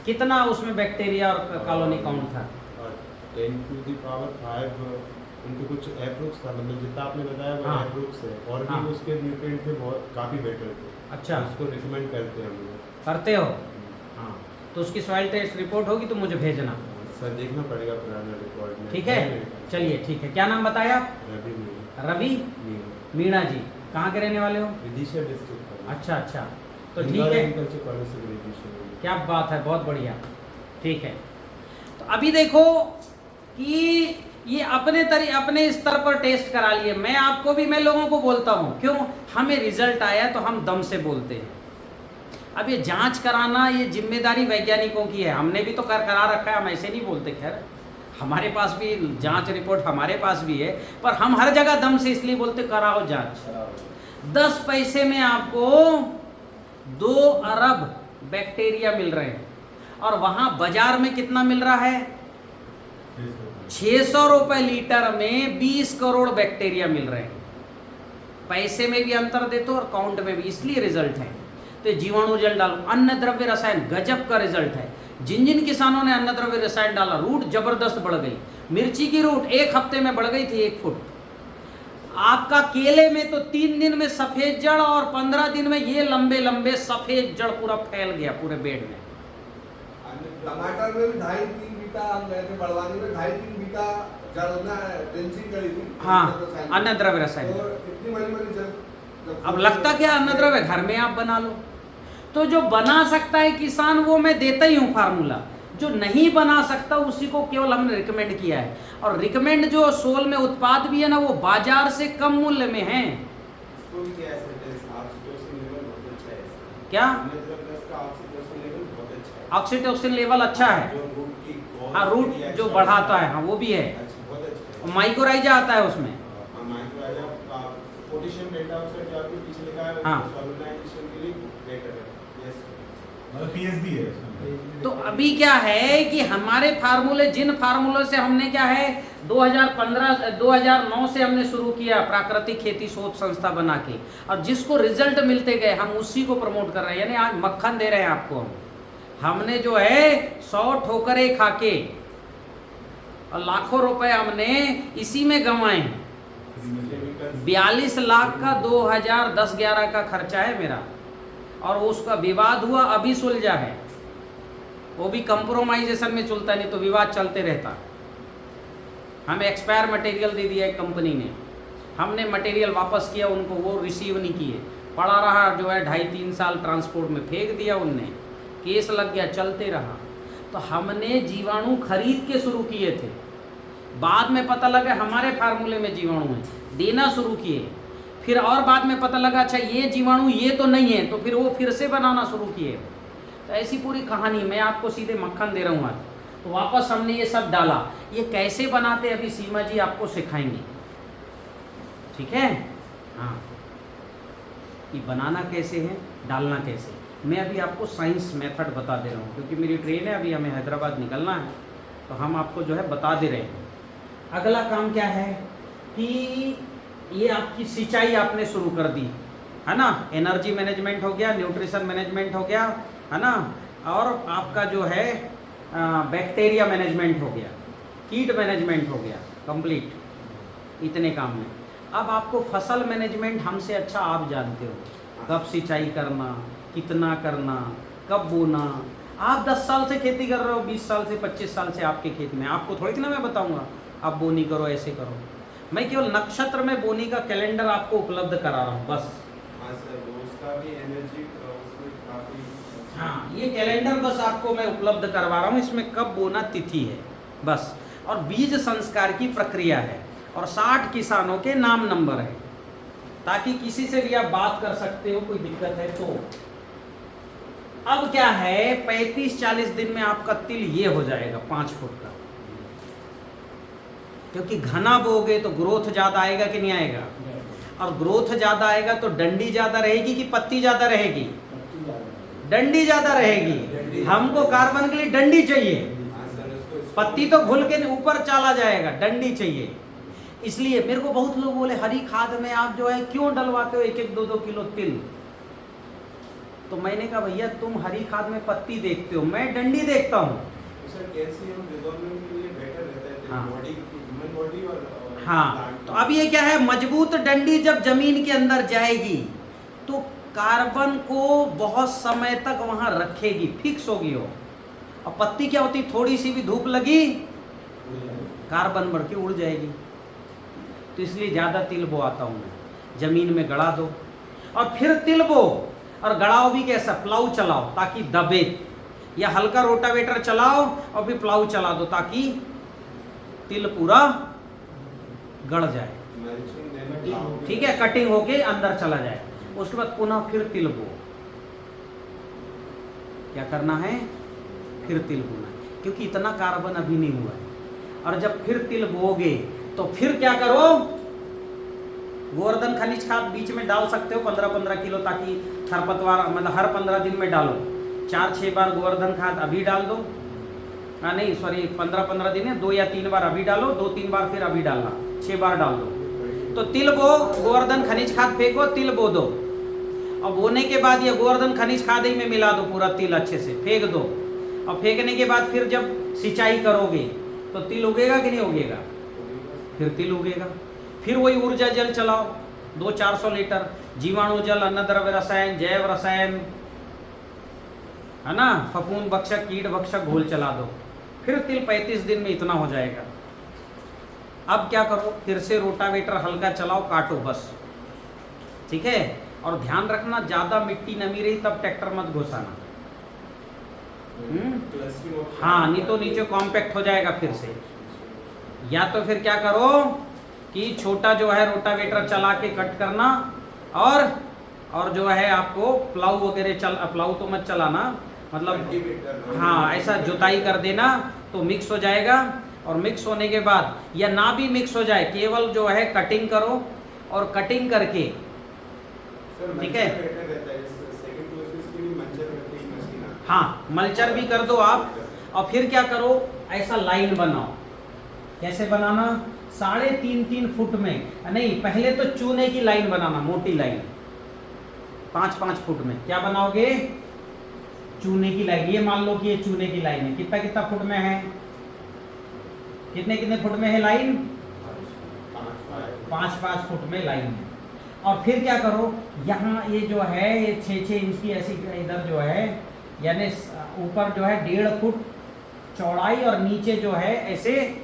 कितना उसमें बैक्टीरिया और कॉलोनी काउंट था? और 10⁵ उनको कुछ एप्रोक्स था, मतलब जितना आपने बताया वो हाँ। एप्रोक्स है, और भी हाँ। उसके न्यूट्रिएंट थे बहुत, काफ़ी बेटर थे। अच्छा, उसको रिकमेंड करते हैं हम लोग। करते हो? हाँ, तो उसकी सॉइल टेस्ट रिपोर्ट होगी तो मुझे भेजना, सर देखना पड़ेगा पुराना रिकॉर्ड में। ठीक है? चलिए ठीक है। क्या नाम बताया? रवि मीणा। रवि मीणा जी, कहाँ के रहने वाले हो? विदिशा डिस्ट्रिक्ट। अच्छा अच्छा, तो ठीक है, एग्रीकल्चर कॉलेज से ग्रेजुएशन। क्या बात है, बहुत बढ़िया, ठीक है। तो अभी देखो कि ये अपने स्तर पर टेस्ट करा लिए। मैं आपको भी, मैं लोगों को बोलता हूँ, क्यों? हमें रिजल्ट आया तो हम दम से बोलते हैं। अब ये जांच कराना, ये जिम्मेदारी वैज्ञानिकों की है। हमने भी तो करा रखा है, हम ऐसे नहीं बोलते। खैर, हमारे पास भी जांच रिपोर्ट हमारे पास भी है, पर हम हर जगह दम से इसलिए बोलते कराओ जांच। 10 पैसे में आपको 2 अरब बैक्टीरिया मिल रहे हैं, और वहाँ बाजार में कितना मिल रहा है? 600 रुपये लीटर में 20 करोड़ बैक्टीरिया मिल रहे हैं। पैसे में भी अंतर देते हो और काउंट में भी, इसलिए रिजल्ट है। तो जीवाणु जल डालो, अन्न द्रव्य रसायन, गजब का रिजल्ट है। जिन जिन किसानों ने अन्न द्रव्य रसायन डाला, रूट जबरदस्त बढ़ गई। मिर्ची की रूट 1 हफ्ते में बढ़ गई थी 1 फुट। आपका केले में तो 3 दिन में सफेद जड़, और 15 दिन में ये लंबे लंबे सफेद जड़ पूरा फैल गया पूरे बेड में। टमाटर में भी 2.5-3 बीटा हम गए थे बड़वानी में, 2.5-3 बीटा जड़ ना ड्रेंचिंग करी थी। हाँ, अन्न द्रव्य रसायन। तो इतनी बड़ी जड़। अब लगता क्या अन्न द्रव्य घर में आप बना लो। तो जो बना सकता है किसान, वो मैं देता ही हूँ फार्मूला। जो नहीं बना सकता उसी को केवल हमने रिकमेंड किया है। और रिकमेंड जो सोल में उत्पाद भी है ना, वो बाजार से कम मूल्य में है। इसको भी क्या है सर, ऑक्सीटोसिन लेवल बहुत अच्छा है इसका। क्या? अन्य द्रव्य का ऑक्सीटोसिन लेवल बहुत अच्छा है। ऑक्सीटोसिन लेवल अच्छा है। जो रूट की growth हाँ, रूट की जो action बढ़ाता है, हाँ वो भी है। अच्छा, बहुत अच्छा है। माइक्रोराइजा आता है उसमें। पोटेशियम डेल्टा ऑक्साइड जो आपके पीछे लिखा है, हाँ। सॉल्युलाइजेशन के लिए बेटर है। यस। मतलब पीएचडी है इसमें। तो अभी क्या है कि हमारे फार्मूले, जिन फार्मूलों से हमने क्या है 2009 से हमने शुरू किया प्राकृतिक खेती शोध संस्था बना के, और जिसको रिजल्ट मिलते गए हम उसी को प्रमोट कर रहे हैं। यानी आज मक्खन दे रहे हैं आपको हमने जो है 100 ठोकरें खा के और लाखों रुपए हमने इसी में गंवाए। 42 लाख का 2010-11 का खर्चा है मेरा, और उसका विवाद हुआ अभी सुलझा है, वो भी कंप्रोमाइजेशन में चलता, नहीं तो विवाद चलते रहता। हमें एक्सपायर मटेरियल दे दिया एक कंपनी ने, हमने मटेरियल वापस किया उनको, वो रिसीव नहीं किए, पड़ा रहा जो है 2.5-3 साल ट्रांसपोर्ट में फेंक दिया उनने, केस लग गया, चलते रहा। तो हमने जीवाणु खरीद के शुरू किए थे, बाद में पता लगा हमारे फार्मूले में जीवाणु है, देना शुरू किए, फिर और बाद में पता लगा अच्छा ये जीवाणु ये तो नहीं है, तो फिर वो फिर से बनाना शुरू किए। तो ऐसी पूरी कहानी, मैं आपको सीधे मक्खन दे रहा हूँ आज। तो वापस हमने ये सब डाला, ये कैसे बनाते अभी सीमा जी आपको सिखाएंगे, ठीक है। हाँ, ये बनाना कैसे है, डालना कैसे, मैं अभी आपको साइंस मेथड बता दे रहा हूँ, क्योंकि मेरी ट्रेन है, अभी हमें हैदराबाद निकलना है, तो हम आपको जो है बता दे रहे हैं। अगला काम क्या है कि ये आपकी सिंचाई आपने शुरू कर दी है ना, एनर्जी मैनेजमेंट हो गया, न्यूट्रिशन मैनेजमेंट हो गया है ना, और आपका जो है बैक्टीरिया मैनेजमेंट हो गया, कीट मैनेजमेंट हो गया, कंप्लीट इतने काम में। अब आपको फसल मैनेजमेंट हमसे अच्छा आप जानते हो, कब सिंचाई करना, कितना करना, कब बोना। आप 10 साल से खेती कर रहे हो, 20 साल से 25 साल से आपके खेत में, आपको थोड़ी ना मैं बताऊंगा आप बोनी करो ऐसे करो, मैं केवल नक्षत्र में बोनी का कैलेंडर आपको उपलब्ध करा रहा हूँ बस। हाँ सर, वो उसका भी एनर्जी उसमें काफी। हाँ, ये कैलेंडर बस आपको मैं उपलब्ध करवा रहा हूँ, इसमें कब बोना तिथि है बस, और बीज संस्कार की प्रक्रिया है, और 60 किसानों के नाम नंबर है, ताकि किसी से भी आप बात कर सकते हो, कोई दिक्कत है तो। अब क्या है 35-40 दिन में आपका तिल ये हो जाएगा 5 फुट का, क्योंकि घना बोगे तो ग्रोथ ज़्यादा आएगा कि नहीं आएगा, और ग्रोथ ज़्यादा आएगा तो डंडी ज़्यादा रहेगी कि पत्ती ज़्यादा रहेगी, डंडी ज़्यादा रहेगी। हमको कार्बन के लिए डंडी चाहिए, हाँ सर, उसको पत्ती तो घुल के ऊपर चला जाएगा, डंडी चाहिए। इसलिए मेरे को बहुत लोग बोले हरी खाद में आप जो है क्यों डलवाते हो 1-1, 2-2 किलो तिल, तो मैंने कहा भैया तुम हरी खाद में पत्ती देखते हो, मैं डंडी देखता हूँ। सर कैल्शियम डिसॉल्विंग के लिए बेटर रहता है हाँ। बॉडी, ह्यूमन बॉडी और हाँ, plant तो की। अब ये क्या है, मजबूत डंडी जब जमीन के अंदर जाएगी तो कार्बन को बहुत समय तक वहां रखेगी, फिक्स होगी वो। और पत्ती क्या होती, थोड़ी सी भी धूप लगी कार्बन बढ़ के उड़ जाएगी। तो इसलिए ज़्यादा तिल बोआता हूँ मैं, जमीन में गड़ा दो और फिर तिल बो, और गड़ाओ भी कैसा, प्लाऊ चलाओ ताकि दबे, या हल्का रोटावेटर चलाओ और फिर प्लाऊ चला दो ताकि तिल पूरा गड़ जाए, Mulching then ठीक है, कटिंग होके अंदर चला जाए। उसके बाद पुनः फिर तिल बो, क्या करना है, फिर तिल बोना है, क्योंकि इतना कार्बन अभी नहीं हुआ है। और जब फिर तिल बोगे तो फिर क्या करो, गोवर्धन खनिज खाद बीच में डाल सकते हो 15-15 किलो, ताकि खरपतवार मतलब हर 15 दिन में डालो, 4-6 बार गोवर्धन खाद अभी डाल दो, नहीं सॉरी 15-15 दिन है, 2 या 3 बार अभी डालो, 2-3 बार फिर अभी डालना, 6 बार डाल दो। तो तिल बो, गोवर्धन खनिज खाद फेंको, तिल बो दो, और बोने के बाद ये गोवर्धन खनिज खाद ही में मिला दो पूरा तिल अच्छे से, फेंक दो। और फेंकने के बाद फिर जब सिंचाई करोगे तो तिल उगेगा कि नहीं उगेगा, फिर तिल उगेगा। फिर वही ऊर्जा जल चलाओ 200-400 लीटर, जीवाणु जल, अन्नद्रव्य रसायन, जैव रसायन, है ना, फफूंद भक्षक, कीट भक्षक घोल चला दो, फिर तिल 35 दिन में इतना हो जाएगा। अब क्या करो, फिर से रोटावेटर हल्का चलाओ, काटो बस, ठीक है। और ध्यान रखना ज़्यादा मिट्टी नमी रही तब ट्रैक्टर मत घुसाना, clustering option हाँ, नहीं तो नीचे कॉम्पैक्ट हो जाएगा फिर से। या तो फिर क्या करो कि छोटा जो है रोटावेटर चला के कट करना, और जो है आपको प्लाऊ वगैरह प्लाऊ तो मत चलाना, मतलब Cultivator, हाँ ऐसा जुताई कर देना तो मिक्स हो जाएगा। और मिक्स होने के बाद या ना भी मिक्स हो जाए, केवल जो है कटिंग करो, और कटिंग करके सर ठीक है। मंचर बेटर रहता है, सेकंड प्रोसेस के लिए मंचर रहती है मशीन हाँ, मल्चर भी कर दो आप। और फिर क्या करो, ऐसा लाइन बनाओ। कैसे बनाना, 3.5 फुट में नहीं, पहले तो चूने की लाइन बनाना, मोटी लाइन 5-5 फुट में। क्या बनाओगे, चूने की लाइन। ये मान लो कि ये चूने की लाइन है, कितना फुट में है, कितने फुट में है लाइन, 5-5 फुट में लाइन है। और फिर क्या करो, यहाँ ये जो है ये 6-6 इंच की ऐसी इधर जो है, यानी ऊपर जो है 1.5 फुट चौड़ाई और नीचे जो है ऐसे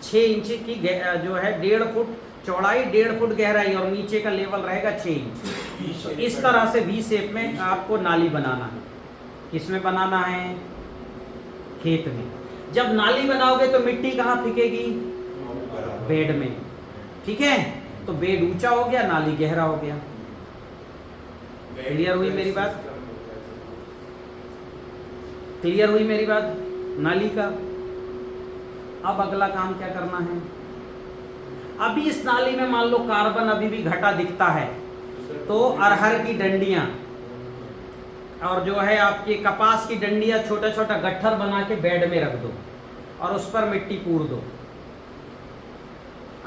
6 इंच की जो है 1.5 फुट चौड़ाई, 1.5 फुट गहराई और नीचे का लेवल रहेगा 6 इंच। तो इस तरह से वी शेप में आपको नाली बनाना है। किसमें बनाना है, खेत में। जब नाली बनाओगे तो मिट्टी कहाँ फेंकेगी, बेड में, ठीक है। तो बेड ऊंचा हो गया, नाली गहरा हो गया। क्लियर हुई मेरी बात, क्लियर हुई मेरी बात नाली का। अब अगला काम क्या करना है, अभी इस नाली में मान लो कार्बन अभी भी घटा दिखता है, तो अरहर की डंडियां और जो है आपके कपास की डंडियां छोटा छोटा गट्ठर बना के बेड में रख दो और उस पर मिट्टी पूर दो।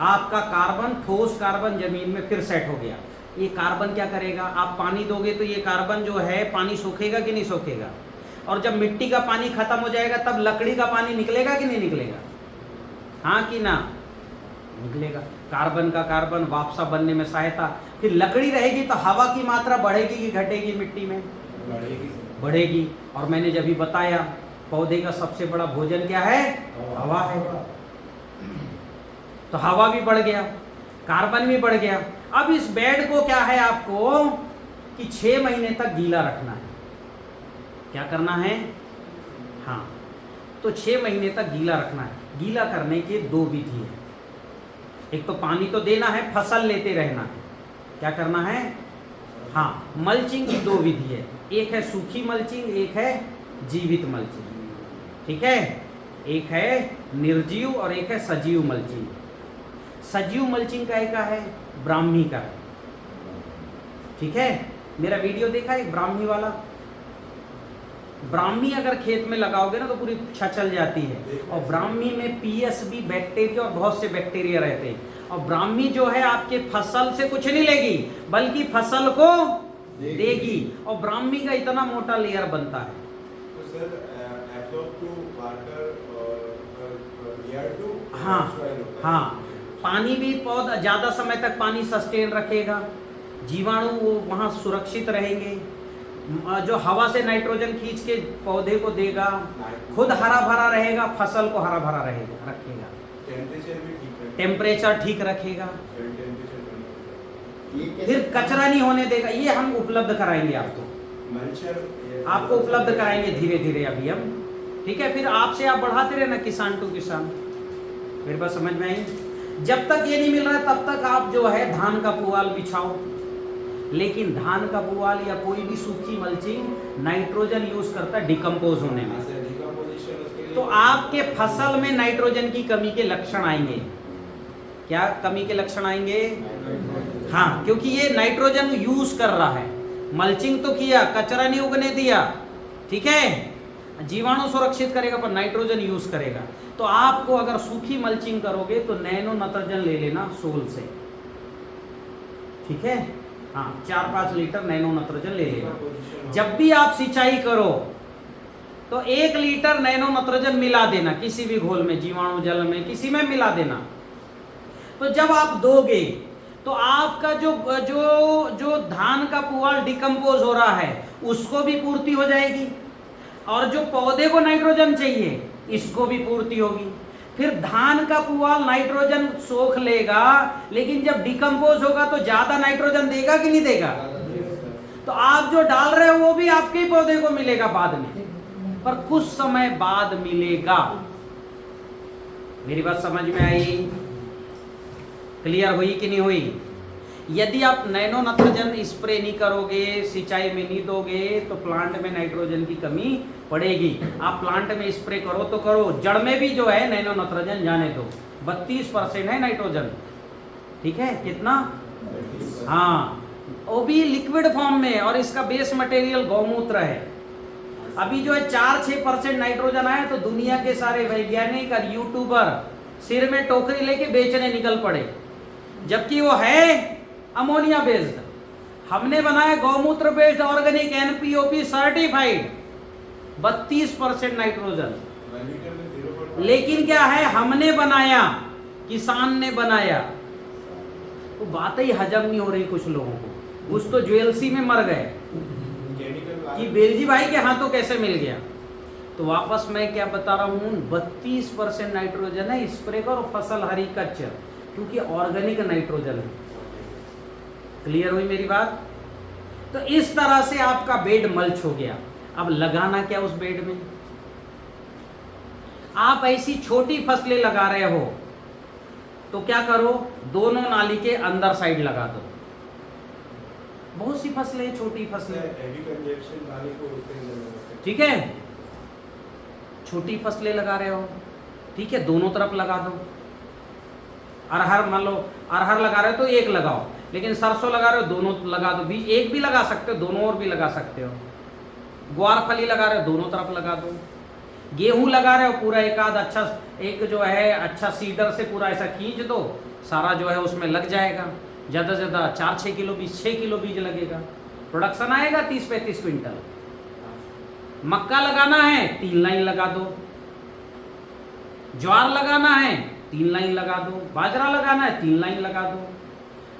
आपका कार्बन, ठोस कार्बन जमीन में फिर सेट हो गया। ये कार्बन क्या करेगा, आप पानी दोगे तो ये कार्बन जो है पानी सोखेगा कि नहीं सोखेगा। और जब मिट्टी का पानी खत्म हो जाएगा तब लकड़ी का पानी निकलेगा कि नहीं निकलेगा, हाँ कि ना, निकलेगा। कार्बन का कार्बन वापसा बनने में सहायता। फिर लकड़ी रहेगी तो हवा की मात्रा बढ़ेगी कि घटेगी मिट्टी में, बढ़ेगी। और मैंने जब भी बताया पौधे का सबसे बड़ा भोजन क्या है, हवा है। तो हवा भी बढ़ गया, कार्बन भी बढ़ गया। अब इस बेड को क्या है आपको कि 6 महीने तक गीला रखना है। क्या करना है, हाँ, तो 6 महीने तक गीला रखना है। गीला करने के 2 विधि है। एक तो पानी तो देना है, फसल लेते रहना है। क्या करना है, हाँ, मल्चिंग की 2 विधि है। एक है सूखी मल्चिंग, एक है जीवित मल्चिंग, ठीक है। एक है निर्जीव और एक है सजीव मल्चिंग। सजीव मल्चिंग का एक है ब्राह्मी का है, ठीक है। मेरा वीडियो देखा है ब्राह्मी वाला। ब्राह्मी अगर खेत में लगाओगे ना तो पूरी छचल जाती है। और ब्राह्मी में पीएसबी बैक्टीरिया और बहुत से बैक्टीरिया रहते हैं। और ब्राह्मी जो है आपके फसल से कुछ नहीं लेगी बल्कि फसल को देगी। और ब्राह्मी का इतना मोटा लेयर बनता है। तो सर एब्जॉर्ब टू वाटर और एयर टू हाँ हाँ, पानी भी पौधा ज़्यादा समय तक पानी सस्टेन रखेगा, जीवाणु वो वहाँ सुरक्षित रहेंगे। जो हवा से नाइट्रोजन खींच के पौधे को देगा, खुद हरा भरा रहेगा, फसल को हरा भरा रहेगा, रखेगा। टेम्परेचर भी ठीक है, टेम्परेचर ठीक रखेगा, टेम्परेचर फिर कचरा नहीं होने देगा। ये हम उपलब्ध कराएंगे आपको, मल्चर आपको उपलब्ध कराएंगे धीरे धीरे अभी हम, ठीक है। फिर आपसे आप बढ़ाते रहना किसान टू किसान। मेरे बात समझ में आई। जब तक ये नहीं मिल रहा है तब तक आप जो है धान का पुआल बिछाओ। लेकिन धान का पुआल या कोई भी सूखी मल्चिंग नाइट्रोजन यूज करता है डिकम्पोज होने में। तो आपके फसल में नाइट्रोजन की कमी के लक्षण आएंगे। क्या कमी के लक्षण आएंगे, हाँ, क्योंकि ये नाइट्रोजन यूज कर रहा है। मल्चिंग तो किया, कचरा नहीं उगने दिया, ठीक है, जीवाणु सुरक्षित करेगा पर नाइट्रोजन यूज करेगा। तो आपको अगर सूखी मल्चिंग करोगे तो नैनो नत्रजन ले लेना सोल से, ठीक है, हाँ, 4-5 लीटर नैनो नत्रजन ले लेना। जब भी आप सिंचाई करो तो 1 लीटर नैनो नत्रजन मिला देना किसी भी घोल में, जीवाणु जल में, किसी में मिला देना। तो जब आप दोगे तो आपका जो धान का पुआल डिकम्पोज हो रहा है उसको भी पूर्ति हो जाएगी, और जो पौधे को नाइट्रोजन चाहिए इसको भी पूर्ति होगी। फिर धान का पुआल नाइट्रोजन सोख लेगा, लेकिन जब डिकम्पोज होगा तो ज्यादा नाइट्रोजन देगा कि नहीं देगा। तो आप जो डाल रहे हो वो भी आपके ही पौधे को मिलेगा बाद में, पर कुछ समय बाद मिलेगा। मेरी बात समझ में आई, क्लियर हुई कि नहीं हुई। यदि आप नैनो नत्रजन स्प्रे नहीं करोगे, सिंचाई में नहीं दोगे तो प्लांट में नाइट्रोजन की कमी पड़ेगी। आप प्लांट में स्प्रे करो तो करो, जड़ में भी जो है नैनो नत्रजन जाने दो। 32% है नाइट्रोजन, ठीक है, कितना, हाँ, वो भी लिक्विड फॉर्म में, और इसका बेस मटेरियल गौमूत्र है। अभी जो है 4-6% नाइट्रोजन आया तो दुनिया के सारे वैज्ञानिक और यूट्यूबर सिर में टोकरी लेके बेचने निकल पड़े, जबकि वो है अमोनिया बेस्ड। हमने बनाया गौमूत्र based organic NPOP certified 32% nitrogen. 1 litre में 0.5 लेकिन क्या है, हमने बनाया, किसान ने बनाया, तो बात ही हजम नहीं हो रही कुछ लोगों को। कुछ तो ज्वेलसी में मर गए केमिकल कि बेलजी भाई के हाथों कैसे मिल गया। तो वापस मैं क्या बता रहा हूँ, 32% नाइट्रोजन है, स्प्रे करो फसल हरी कच्च, क्योंकि ऑर्गेनिक नाइट्रोजन है। क्लियर हुई मेरी बात? तो इस तरह से आपका बेड मल्च हो गया। अब लगाना क्या उस बेड में? आप ऐसी छोटी फसलें लगा रहे हो तो क्या करो, दोनों नाली के अंदर साइड लगा दो। बहुत सी फसलें, छोटी फसलें, हेवी कंजप्शन वाले को उसके अंदर लगा सकते हैं। ठीक है, छोटी फसलें लगा रहे हो, ठीक है, दोनों तरफ लगा दो। अरहर मान लो, अरहर लगा रहे हो तो एक लगाओ, लेकिन सरसों लगा रहे हो दोनों लगा दो। बीज एक भी लगा सकते हो, दोनों और भी लगा सकते हो। ग्वार फली लगा रहे हो, दोनों तरफ लगा दो। गेहूं लगा रहे हो, पूरा एक आध अच्छा, एक जो है अच्छा सीडर से पूरा ऐसा खींच दो, सारा जो है उसमें लग जाएगा। ज़्यादा से ज़्यादा 4-6 किलो बीज, 6 किलो बीज लगेगा, प्रोडक्शन आएगा 30-35 क्विंटल। मक्का लगाना है 3 लाइन लगा दो, ज्वार लगाना है 3 लाइन लगा दो, बाजरा लगाना है 3 लाइन लगा दो,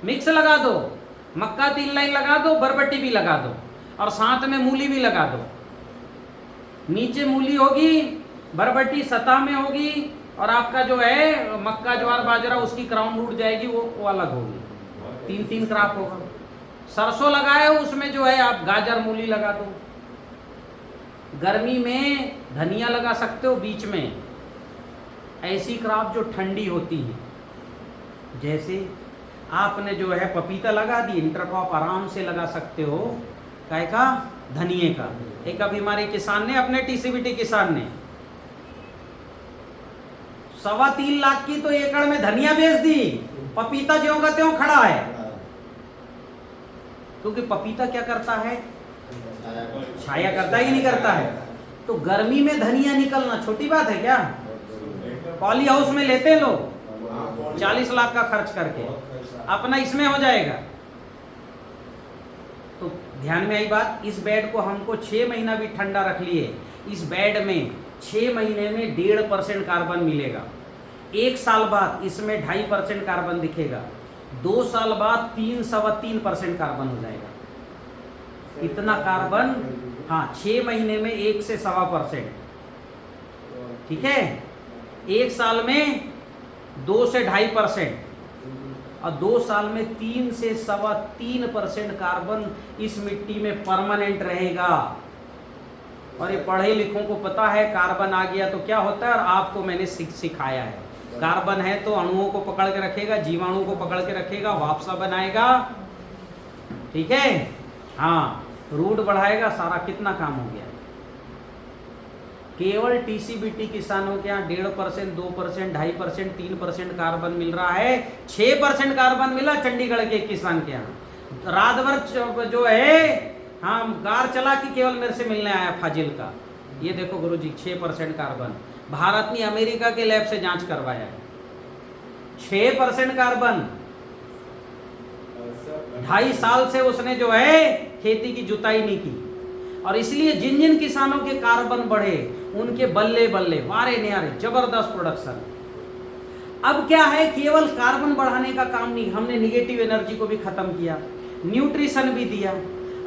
मिक्स लगा दो। मक्का 3 लाइन लगा दो, बरबट्टी भी लगा दो, और साथ में मूली भी लगा दो। नीचे मूली होगी, बरबट्टी सतह में होगी, और आपका जो है मक्का ज्वार बाजरा उसकी क्राउन रूट जाएगी, वो अलग होगी। 3-3 क्रॉप होगा। सरसों लगाए हो, उसमें जो है आप गाजर मूली लगा दो। गर्मी में धनिया लगा सकते हो बीच में। ऐसी क्रॉप जो ठंडी होती है, जैसे आपने जो है पपीता लगा दी, इंटरक्रॉप आराम से लगा सकते हो। काय का? धनिए का। एक अभी हमारे किसान ने, अपने TCBT किसान ने 3.25 लाख की तो एकड़ में धनिया बेच दी, पपीता ज्यों का त्यों खड़ा है। क्योंकि पपीता क्या करता है, छाया करता ही नहीं करता है। तो गर्मी में धनिया निकलना छोटी बात है क्या? पॉली हाउस में लेते हैं लोग 40 लाख का खर्च करके, अपना इसमें हो जाएगा। तो ध्यान में आई बात। इस बेड को हमको 6 महीना भी ठंडा रख लिए, इस बेड में 6 महीने में 1.5% कार्बन मिलेगा। 1 साल बाद इसमें 2.5% कार्बन दिखेगा, 2 साल बाद 3-3.25% कार्बन हो जाएगा। इतना कार्बन, हाँ, 6 महीने में 1 से 1.25%, ठीक है। 1 साल में 2 से 2.5%, और 2 साल में 3 से 3.25% कार्बन इस मिट्टी में परमानेंट रहेगा। और ये पढ़े लिखों को पता है, कार्बन आ गया तो क्या होता है, और आपको मैंने सिखाया है। कार्बन है तो अणुओं को पकड़ के रखेगा, जीवाणु को पकड़ के रखेगा, वापसा बनाएगा, ठीक है, हाँ, रूट बढ़ाएगा, सारा कितना काम हो गया। केवल TCBT किसानों के यहाँ 1.5%, 2%, 2.5%, 3% कार्बन मिल रहा है। 6% कार्बन मिला चंडीगढ़ के किसान के यहाँ। रात भर जो है, हाँ, कार चला कि केवल मेरे से मिलने आया फाजिल का, ये देखो गुरुजी 6% कार्बन। भारत ने अमेरिका के लैब से जांच करवाया है, 6% कार्बन। 2.5 साल से उसने जो है खेती की जुताई नहीं की, और इसलिए जिन जिन किसानों के कार्बन बढ़े उनके बल्ले बल्ले, वारे न्यारे, जबरदस्त प्रोडक्शन। अब क्या है, केवल कार्बन बढ़ाने का काम नहीं, हमने निगेटिव एनर्जी को भी खत्म किया, न्यूट्रिशन भी दिया।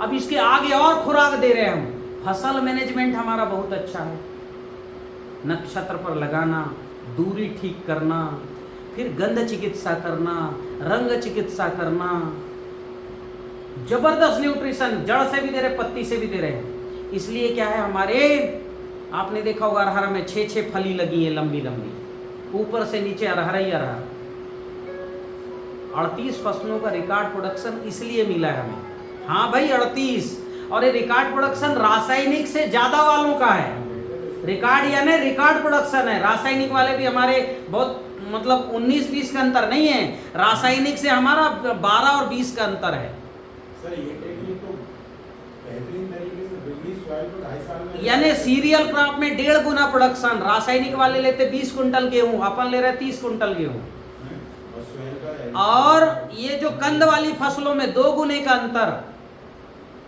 अब इसके आगे और खुराक दे रहे हैं हम। फसल मैनेजमेंट हमारा बहुत अच्छा है, नक्षत्र पर लगाना, दूरी ठीक करना, फिर गंध चिकित्सा करना, रंग चिकित्सा करना, जबरदस्त न्यूट्रिशन, जड़ से भी दे रहे, पत्ती से भी दे रहे हैं। इसलिए क्या है, हमारे आपने देखा होगा अरहर में 6-6 फली लगी है लंबी लंबी, ऊपर से नीचे अरहर ही अरहर। 38 फसलों का रिकॉर्ड प्रोडक्शन इसलिए मिला है हमें। हाँ भाई 38, और ये रिकॉर्ड प्रोडक्शन रासायनिक से ज्यादा वालों का है। रिकॉर्ड यानी रिकॉर्ड प्रोडक्शन है। रासायनिक वाले भी हमारे बहुत, मतलब 19-20 का अंतर नहीं है, रासायनिक से हमारा 12 और 20 का अंतर है। सर ये टेक्निक तो बेहतरीन तरीके से बिल्डी सॉइल को 2.5 साल में यानी सीरियल क्रॉप में 1.5 गुना प्रोडक्शन। रासायनिक वाले लेते 20 कुंटल गेहूं, अपन ले रहे 30 कुंटल गेहूं। और स्वयं का और ये जो कंद वाली फसलों में 2 गुने का अंतर,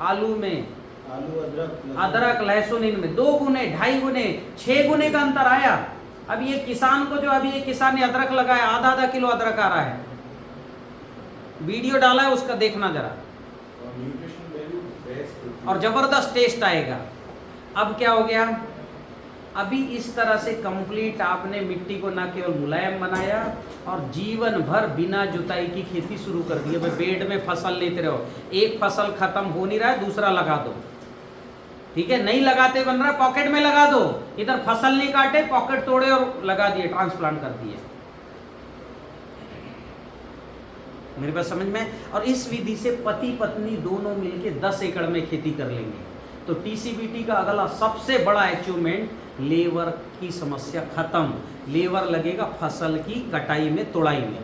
आलू में, आलू, अदरक, अदरक, लहसुन, इनमें 2 गुने, 2.5 गुने, 6 गुने का अंतर आया। अब ये किसान को, जो अभी ये किसान ने अदरक लगाया, आधा किलो अदरक आ रहा है, वीडियो डाला है उसका, देखना जरा, और न्यूट्रिशन वैल्यू बेस्ट और जबरदस्त टेस्ट आएगा। अब क्या हो गया, अभी इस तरह से कंप्लीट आपने मिट्टी को ना केवल मुलायम बनाया और जीवन भर बिना जुताई की खेती शुरू कर दी। अब बेड में फसल लेते रहो, एक फसल खत्म हो नहीं रहा है, दूसरा लगा दो, ठीक है, नहीं लगाते बन रहा है, पॉकेट में लगा दो, इधर फसल नहीं काटे, पॉकेट तोड़े और लगा दिए, ट्रांसप्लांट कर दिए। मेरे पास समझ में। और इस विधि से पति पत्नी दोनों मिलके 10 एकड़ में खेती कर लेंगे। तो टीसीबीटी का अगला सबसे बड़ा अचीवमेंट, लेबर की समस्या खत्म। लेबर लगेगा फसल की कटाई में, तोड़ाई में,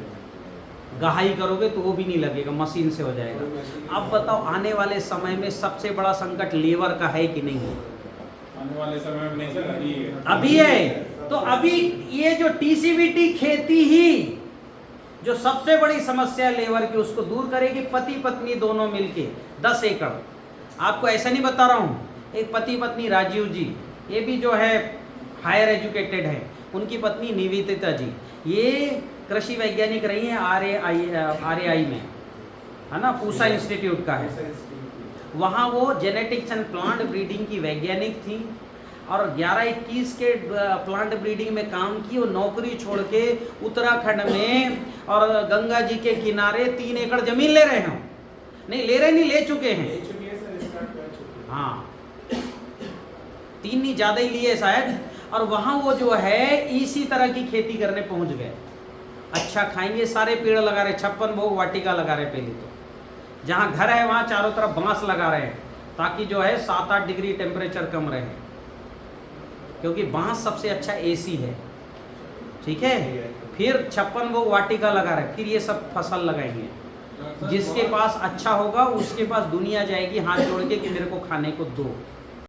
गहाई करोगे तो वो भी नहीं लगेगा, मशीन से हो जाएगा। अब बताओ, आने वाले समय में सबसे बड़ा संकट लेबर का है कि नहीं है? आने वाले समय में नहीं सर, अभी है। अभी है। तो अभी ये जो टीसीबीटी खेती ही जो सबसे बड़ी समस्या लेबर की, उसको दूर करेगी। पति पत्नी दोनों मिलके 10 एकड़। आपको ऐसा नहीं बता रहा हूँ, एक पति पत्नी राजीव जी, ये भी जो है हायर एजुकेटेड है, उनकी पत्नी निवेदिता जी, ये कृषि वैज्ञानिक रही हैं RAI में, है ना, पूसा इंस्टीट्यूट का है। वहाँ वो जेनेटिक्स एंड प्लांट ब्रीडिंग की वैज्ञानिक थी और 11-21 के प्लांट ब्रीडिंग में काम की। वो नौकरी छोड़ के उत्तराखंड में और गंगा जी के किनारे 3 एकड़ जमीन ले रहे हैं। नहीं ले रहे, नहीं ले चुके हैं, हाँ 3 नहीं ज़्यादा ही लिए शायद। और वहाँ वो जो है इसी तरह की खेती करने पहुँच गए। अच्छा खाएंगे, सारे पेड़ लगा रहे, 56 भोग वाटिका लगा रहे। पहले तो जहाँ घर है वहाँ चारों तरफ बांस लगा रहे हैं, ताकि जो है 7-8 डिग्री टेम्परेचर कम रहे, क्योंकि बांस सबसे अच्छा AC है, ठीक है। फिर 56 भोग वाटिका लगा रहे, फिर ये सब फसल लगाएंगे। जिसके पास अच्छा होगा उसके पास दुनिया जाएगी हाथ जोड़ के कि मेरे को खाने को दो।